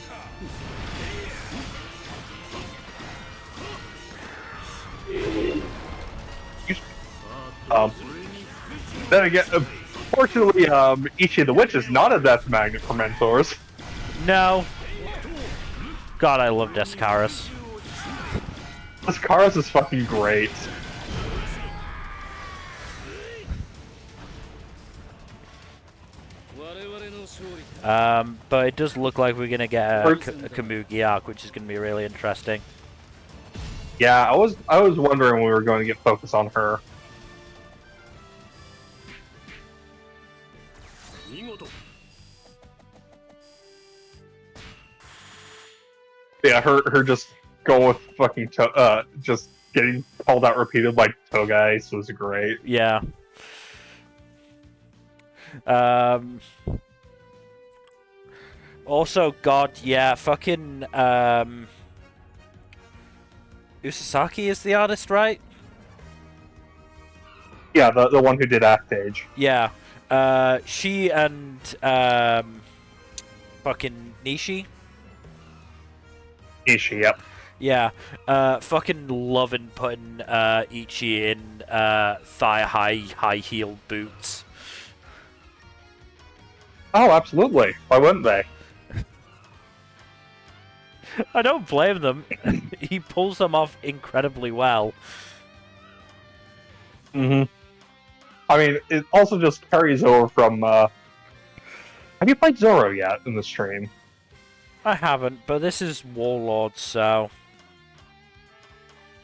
Then again, fortunately, Ichi the Witch is not a death magnet for mentors. No. God, I love Descaris. Descaris is fucking great. But it does look like we're gonna get a Kamugi arc, which is gonna be really interesting. Yeah, I was wondering when we were going to get focus on her. Yeah, her just go with fucking just getting called out repeated like Togais was great. Yeah. Also, God, yeah, fucking Usasaki is the artist, right? Yeah, the one who did Act Age. Yeah. She and fucking Nishi. Ishi, yep. Yeah. Fucking loving putting Ichi in thigh-high heel boots. Oh, absolutely. Why wouldn't they? I don't blame them. He pulls them off incredibly well. Mm-hmm. I mean, it also just carries over from, Have you played Zoro yet in the stream? I haven't, but this is Warlord, so...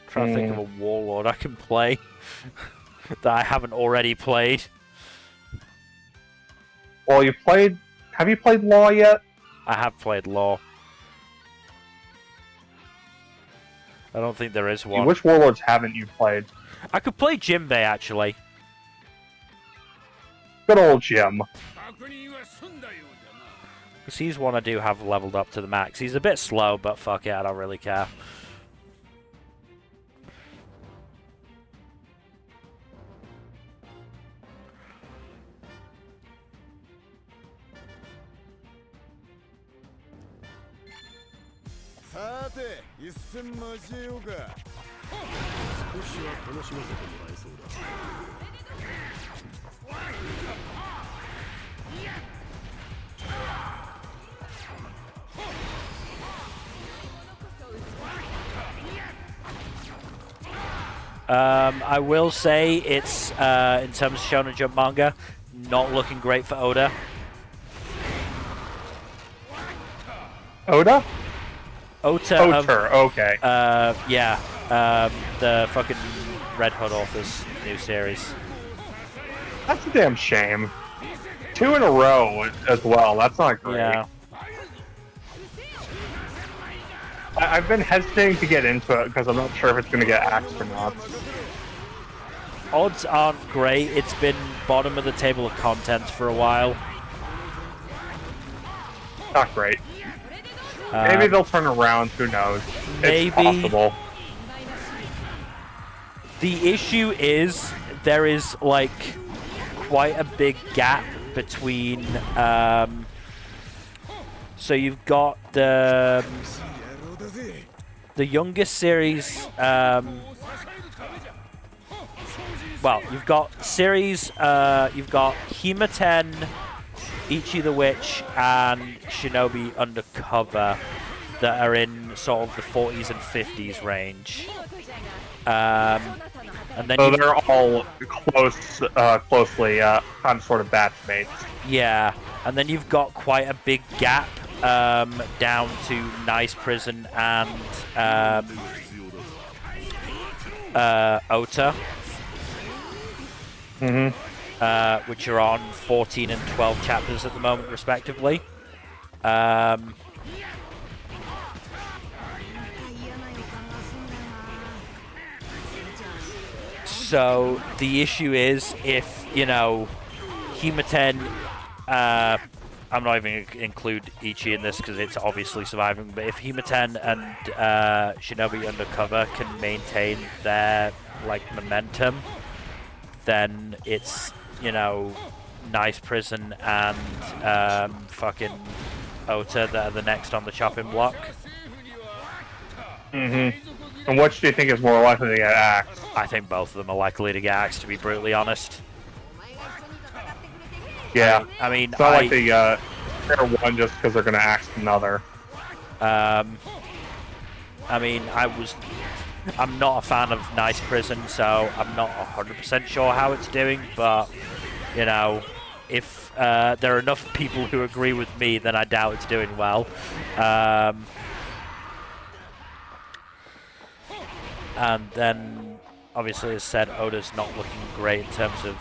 I'm trying to think of a Warlord I can play that I haven't already played. Well, have you played Law yet? I have played Law. I don't think there is one. Which Warlords haven't you played? I could play Jinbei, actually. Good old Jim. Because he's one I do have leveled up to the max. He's a bit slow, but fuck it, I don't really care. I will say it's, in terms of Shonen Jump manga, not looking great for Oda. Oda? Ota, okay. Yeah, the fucking Red Hood author's new series. That's a damn shame. 2 in a row as well, that's not great. Yeah. I've been hesitating to get into it because I'm not sure if it's going to get axed or not. Odds aren't great. It's been bottom of the table of contents for a while. Not great. Maybe they'll turn around, who knows. Maybe. It's possible. The issue is there is like quite a big gap between so you've got the youngest series well, you've got series you've got Hima 10, Ichi the Witch, and Shinobi Undercover that are in sort of the 40s and 50s range. And then so they're all closely kind of sort of batchmates. Yeah, and then you've got quite a big gap down to Nice Prison and Ota. Which are on 14 and 12 chapters at the moment, respectively. So the issue is if, you know, Hematen, I'm not even going to include Ichi in this because it's obviously surviving, but if Hematen and Shinobi Undercover can maintain their, like, momentum, then it's, you know, Nice Prison and fucking Ota that are the next on the chopping block. And which do you think is more likely to get axed? I think both of them are likely to get axed, to be brutally honest. Yeah. I mean, it's not like they share one just because they're going to axe another. I mean, I'm not a fan of Nice Prison, so I'm not 100% sure how it's doing, but, you know, if there are enough people who agree with me, then I doubt it's doing well. And then, obviously, as said, Oda's not looking great in terms of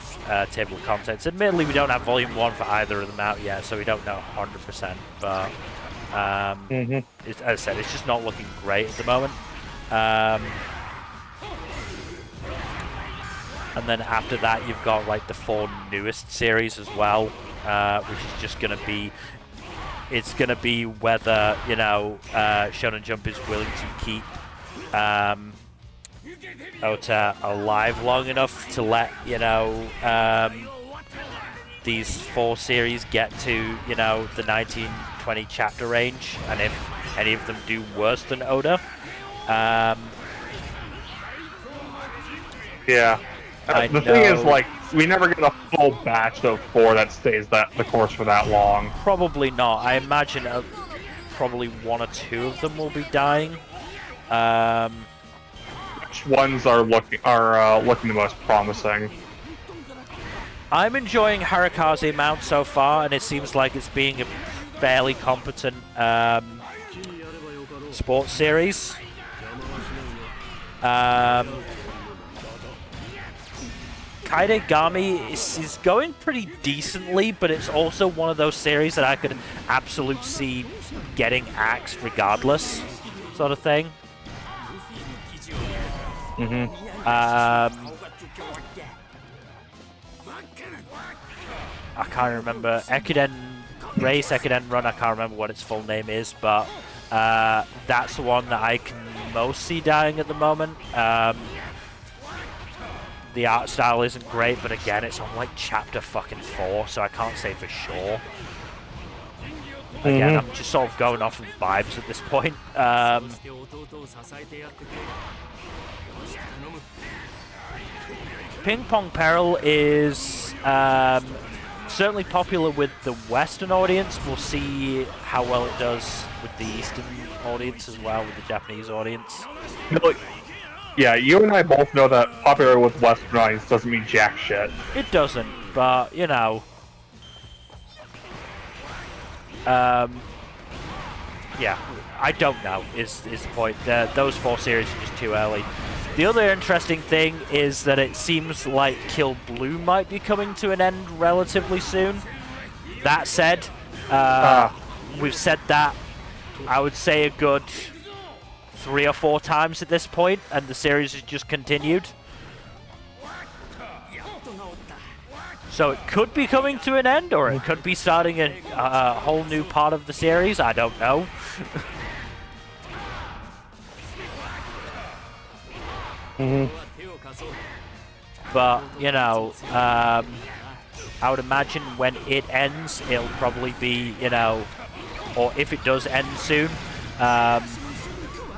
table of contents. Admittedly, we don't have Volume 1 for either of them out yet, so we don't know 100%, but as I said, it's just not looking great at the moment. And then after that, you've got like the 4 newest series as well, which is just going to be, it's going to be whether, you know, Shonen Jump is willing to keep Ota alive long enough to let, you know, these 4 series get to, you know, the 19-20 chapter range, and if any of them do worse than Oda. Yeah. The thing is, like, we never get a full batch of 4 that stays the course for that long. Probably not. I imagine probably 1 or 2 of them will be dying. Which ones are looking the most promising? I'm enjoying Harakaze Mount so far, and it seems like it's being a fairly competent sports series. Kaidegami is going pretty decently, but it's also one of those series that I could absolutely see getting axed regardless, sort of thing. I can't remember. Race Ekiden Run, I can't remember what its full name is, but that's the one that I can most see dying at the moment. The art style isn't great, but again, it's on like chapter fucking 4, so I can't say for sure. Again, I'm just sort of going off of vibes at this point. Ping Pong Peril is certainly popular with the Western audience. We'll see how well it does with the Eastern audience as well, with the Japanese audience. Yeah, you and I both know that popular with Western audience doesn't mean jack shit. It doesn't, but, you know. Yeah, I don't know, is the point. Those 4 series are just too early. The other interesting thing is that it seems like Kill Blue might be coming to an end relatively soon. That said, we've said that, I would say, a good 3 or 4 times at this point, and the series has just continued. So it could be coming to an end, or it could be starting a whole new part of the series. I don't know. But, you know, I would imagine when it ends, it'll probably be, you know, or if it does end soon,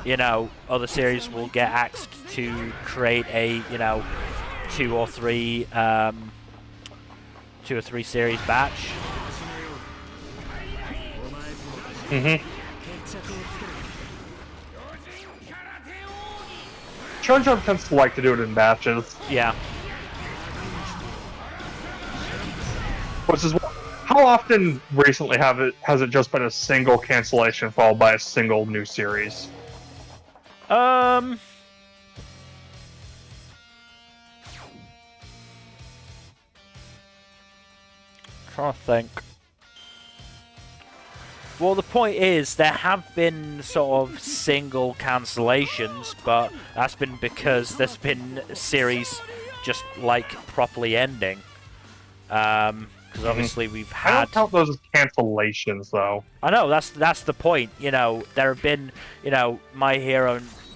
you know, other series will get axed to create a, you know, 2 or 3 series batch. Shonen Jump tends to like to do it in batches. Yeah. Which is how often recently has it just been a single cancellation followed by a single new series? Trying to think. Well, the point is, there have been sort of single cancellations, but that's been because there's been series just like properly ending. Because obviously we've I had. don't count those as cancellations, though. I know that's the point. You know, there have been, you know,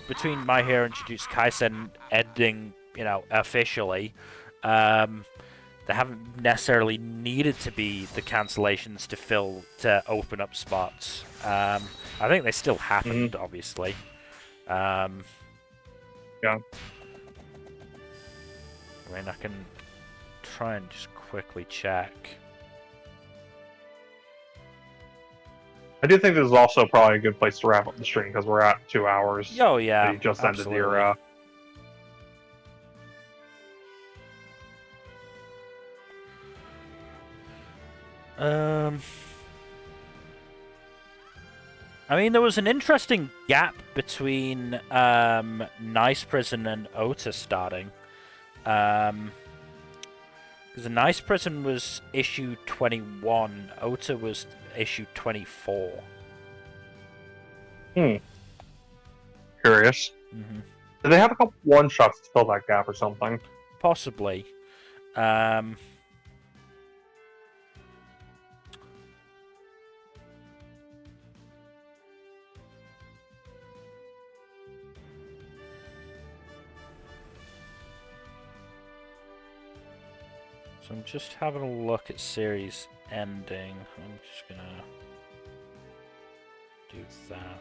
between My Hero and Jujutsu Kaisen ending, you know, officially. There haven't necessarily needed to be the cancellations to open up spots. I think they still happened, obviously. Yeah. I mean, I can try and just quickly check. I do think this is also probably a good place to wrap up the stream because we're at 2 hours. Oh yeah, You just ended absolutely. your. I mean, there was an interesting gap between Nice Prison and Ota starting. Because the Nice Prison was issue 21, Ota was issue 24. Curious. Mm-hmm. Did they have a couple one-shots to fill that gap or something? Possibly. So I'm just having a look at series ending. I'm just gonna do that.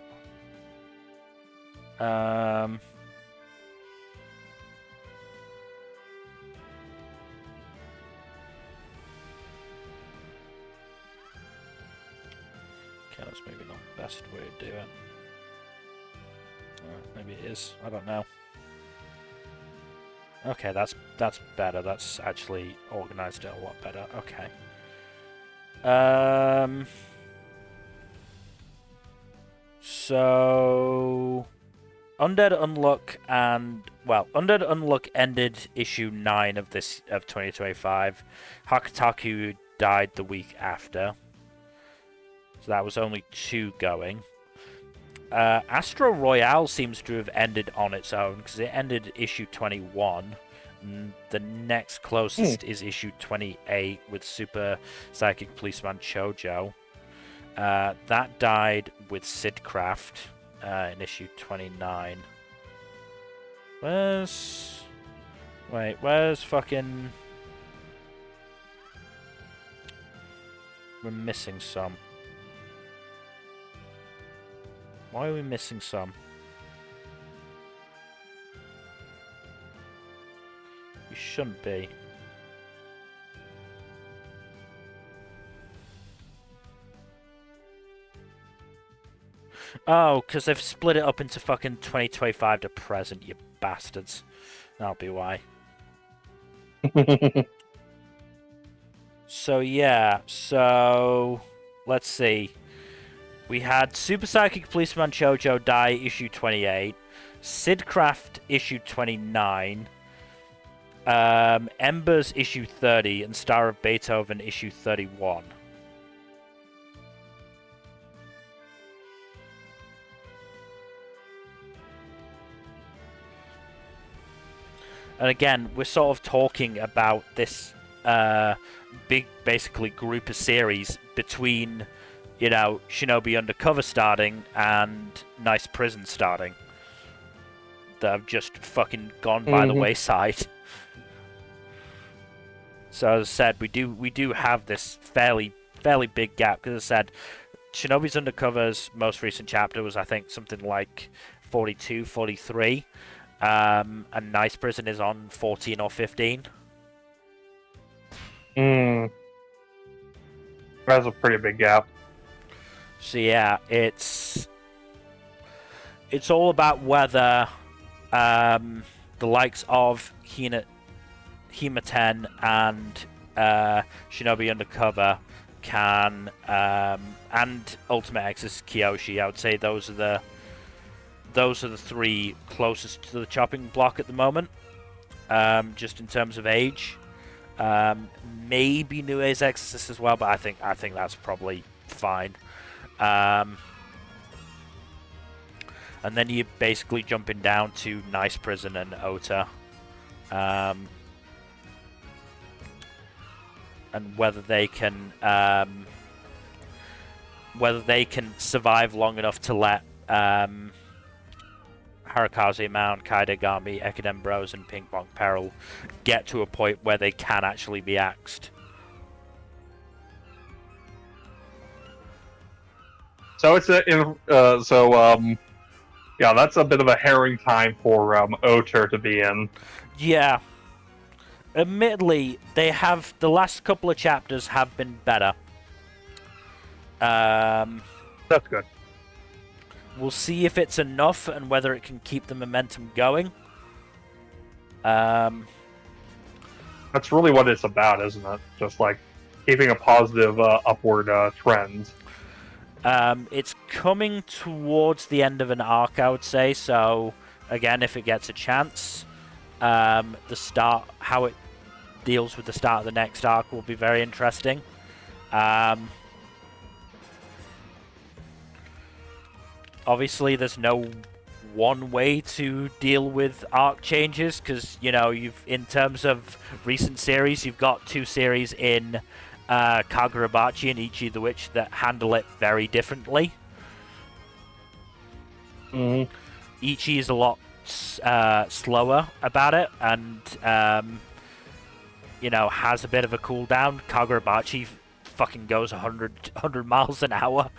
Okay, that's maybe not the best way to do it. Maybe it is. I don't know. Okay, that's better. That's actually organized it a lot better. Okay. So Undead Unluck ended issue 9 of 2025. Hakataku died the week after. So that was only 2 going. Astro Royale seems to have ended on its own because it ended issue 21. And the next closest is issue 28 with Super Psychic Policeman Chojo. That died with Sidcraft in issue 29. Where's fucking... We're missing some. Why are we missing some? We shouldn't be. Oh, because they've split it up into fucking 2025 to present, you bastards. That'll be why. So, yeah. So, let's see. We had Super Psychic Policeman Chojo die issue 28, Sidcraft issue 29, Embers issue 30, and Star of Beethoven issue 31. And again, we're sort of talking about this big, basically, group of series between, you know, Shinobi Undercover starting and Nice Prison starting that have just fucking gone by the wayside. So as I said, we do have this fairly big gap because as I said, Shinobi's Undercover's most recent chapter was I think something like 42, 43, and Nice Prison is on 14 or 15. That's a pretty big gap. So yeah, it's all about whether the likes of Hima10 and Shinobi Undercover can and Ultimate X's Kyoshi. I would say those are the 3 closest to the chopping block at the moment. Just in terms of age, maybe New Age Exorcist as well, but I think that's probably fine. And then you're basically jumping down to Nice Prison and Ota. and whether they can survive long enough to let Harakaze Mount, Kaidagami, Ekiden Bros, and Ping Pong Peril get to a point where they can actually be axed. So it's yeah, that's a bit of a herring time for Oter to be in. Yeah. Admittedly, the last couple of chapters have been better. That's good. We'll see if it's enough and whether it can keep the momentum going. That's really what it's about, isn't it? Just like keeping a positive upward trend. It's coming towards the end of an arc, I would say. So again, if it gets a chance, how it deals with the start of the next arc will be very interesting. Obviously, there's no one way to deal with arc changes because, you know, in terms of recent series, you've got 2 series in Kagurabachi and Ichi the Witch that handle it very differently. Mm-hmm. Ichi is a lot slower about it and, you know, has a bit of a cooldown. Kagurabachi fucking goes 100 miles an hour.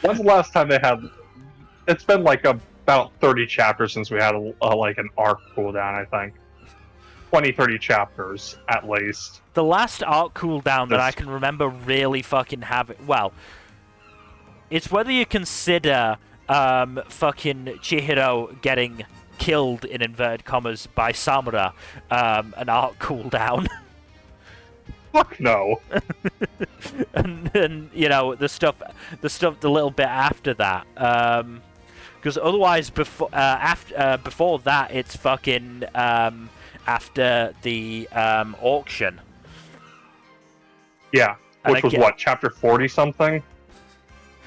When's the last time they had? It's been like about 30 chapters since we had like an arc cooldown, I think. 20, 30 chapters, at least. The last arc cooldown that I can remember really fucking having... Well, it's whether you consider fucking Chihiro getting killed, in inverted commas, by Samura an arc cooldown. Fuck no. and you know the stuff the little bit after that, because otherwise before that it's fucking after the auction. Yeah, which was what, chapter 40 something?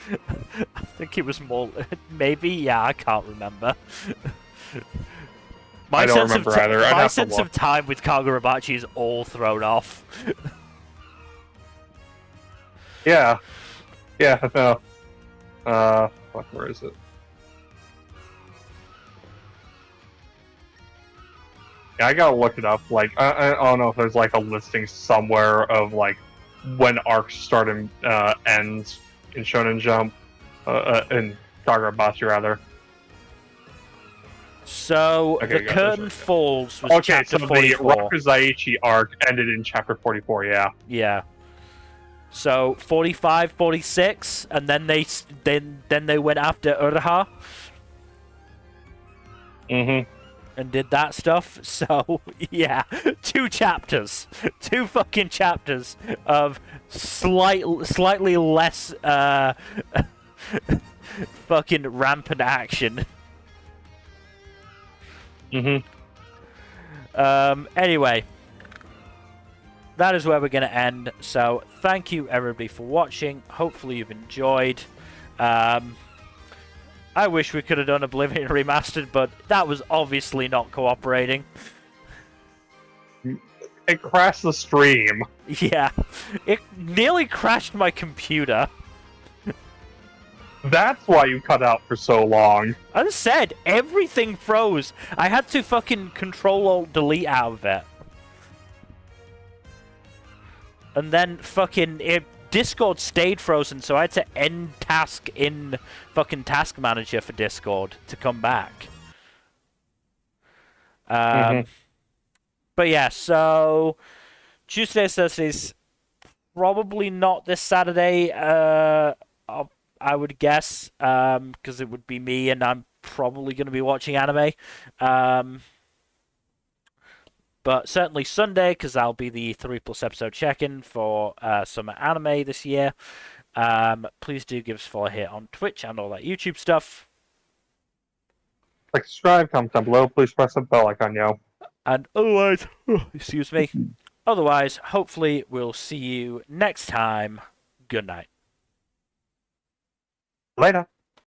I think it was more, maybe. Yeah, I can't remember. I don't remember either. My sense of time with Kagurabachi is all thrown off. Yeah. Yeah, no. Fuck, where is it? Yeah, I gotta look it up. Like, I don't know if there's like a listing somewhere of like when arcs start and ends in Shonen Jump, in Kagurabachi rather. So okay, the curtain falls was chapter 44. The Rakuzaichi arc ended in chapter 44. Yeah. Yeah. So 45, 46, and then they went after Urha. Mm-hmm. And did that stuff. So yeah, 2 chapters, 2 fucking chapters of slightly less fucking rampant action. Mm-hmm. Anyway, that is where we're going to end. So thank you everybody for watching. Hopefully you've enjoyed. I wish we could have done Oblivion Remastered, but that was obviously not cooperating. It crashed the stream. Yeah, it nearly crashed my computer. That's why you cut out for so long. As I said, everything froze. I had to fucking Control-Alt-Delete out of it. And then fucking Discord stayed frozen, so I had to end task in fucking Task Manager for Discord to come back. But yeah, so Tuesdays, Thursdays, probably not this Saturday. I would guess, because it would be me, and I'm probably going to be watching anime. But certainly Sunday, because I'll be the 3+ episode check-in for summer anime this year. Please do give us a follow here on Twitch and all that YouTube stuff. Like, subscribe, comment down below. Please press the bell icon, yo. And otherwise, excuse me. Otherwise, hopefully we'll see you next time. Good night. Later.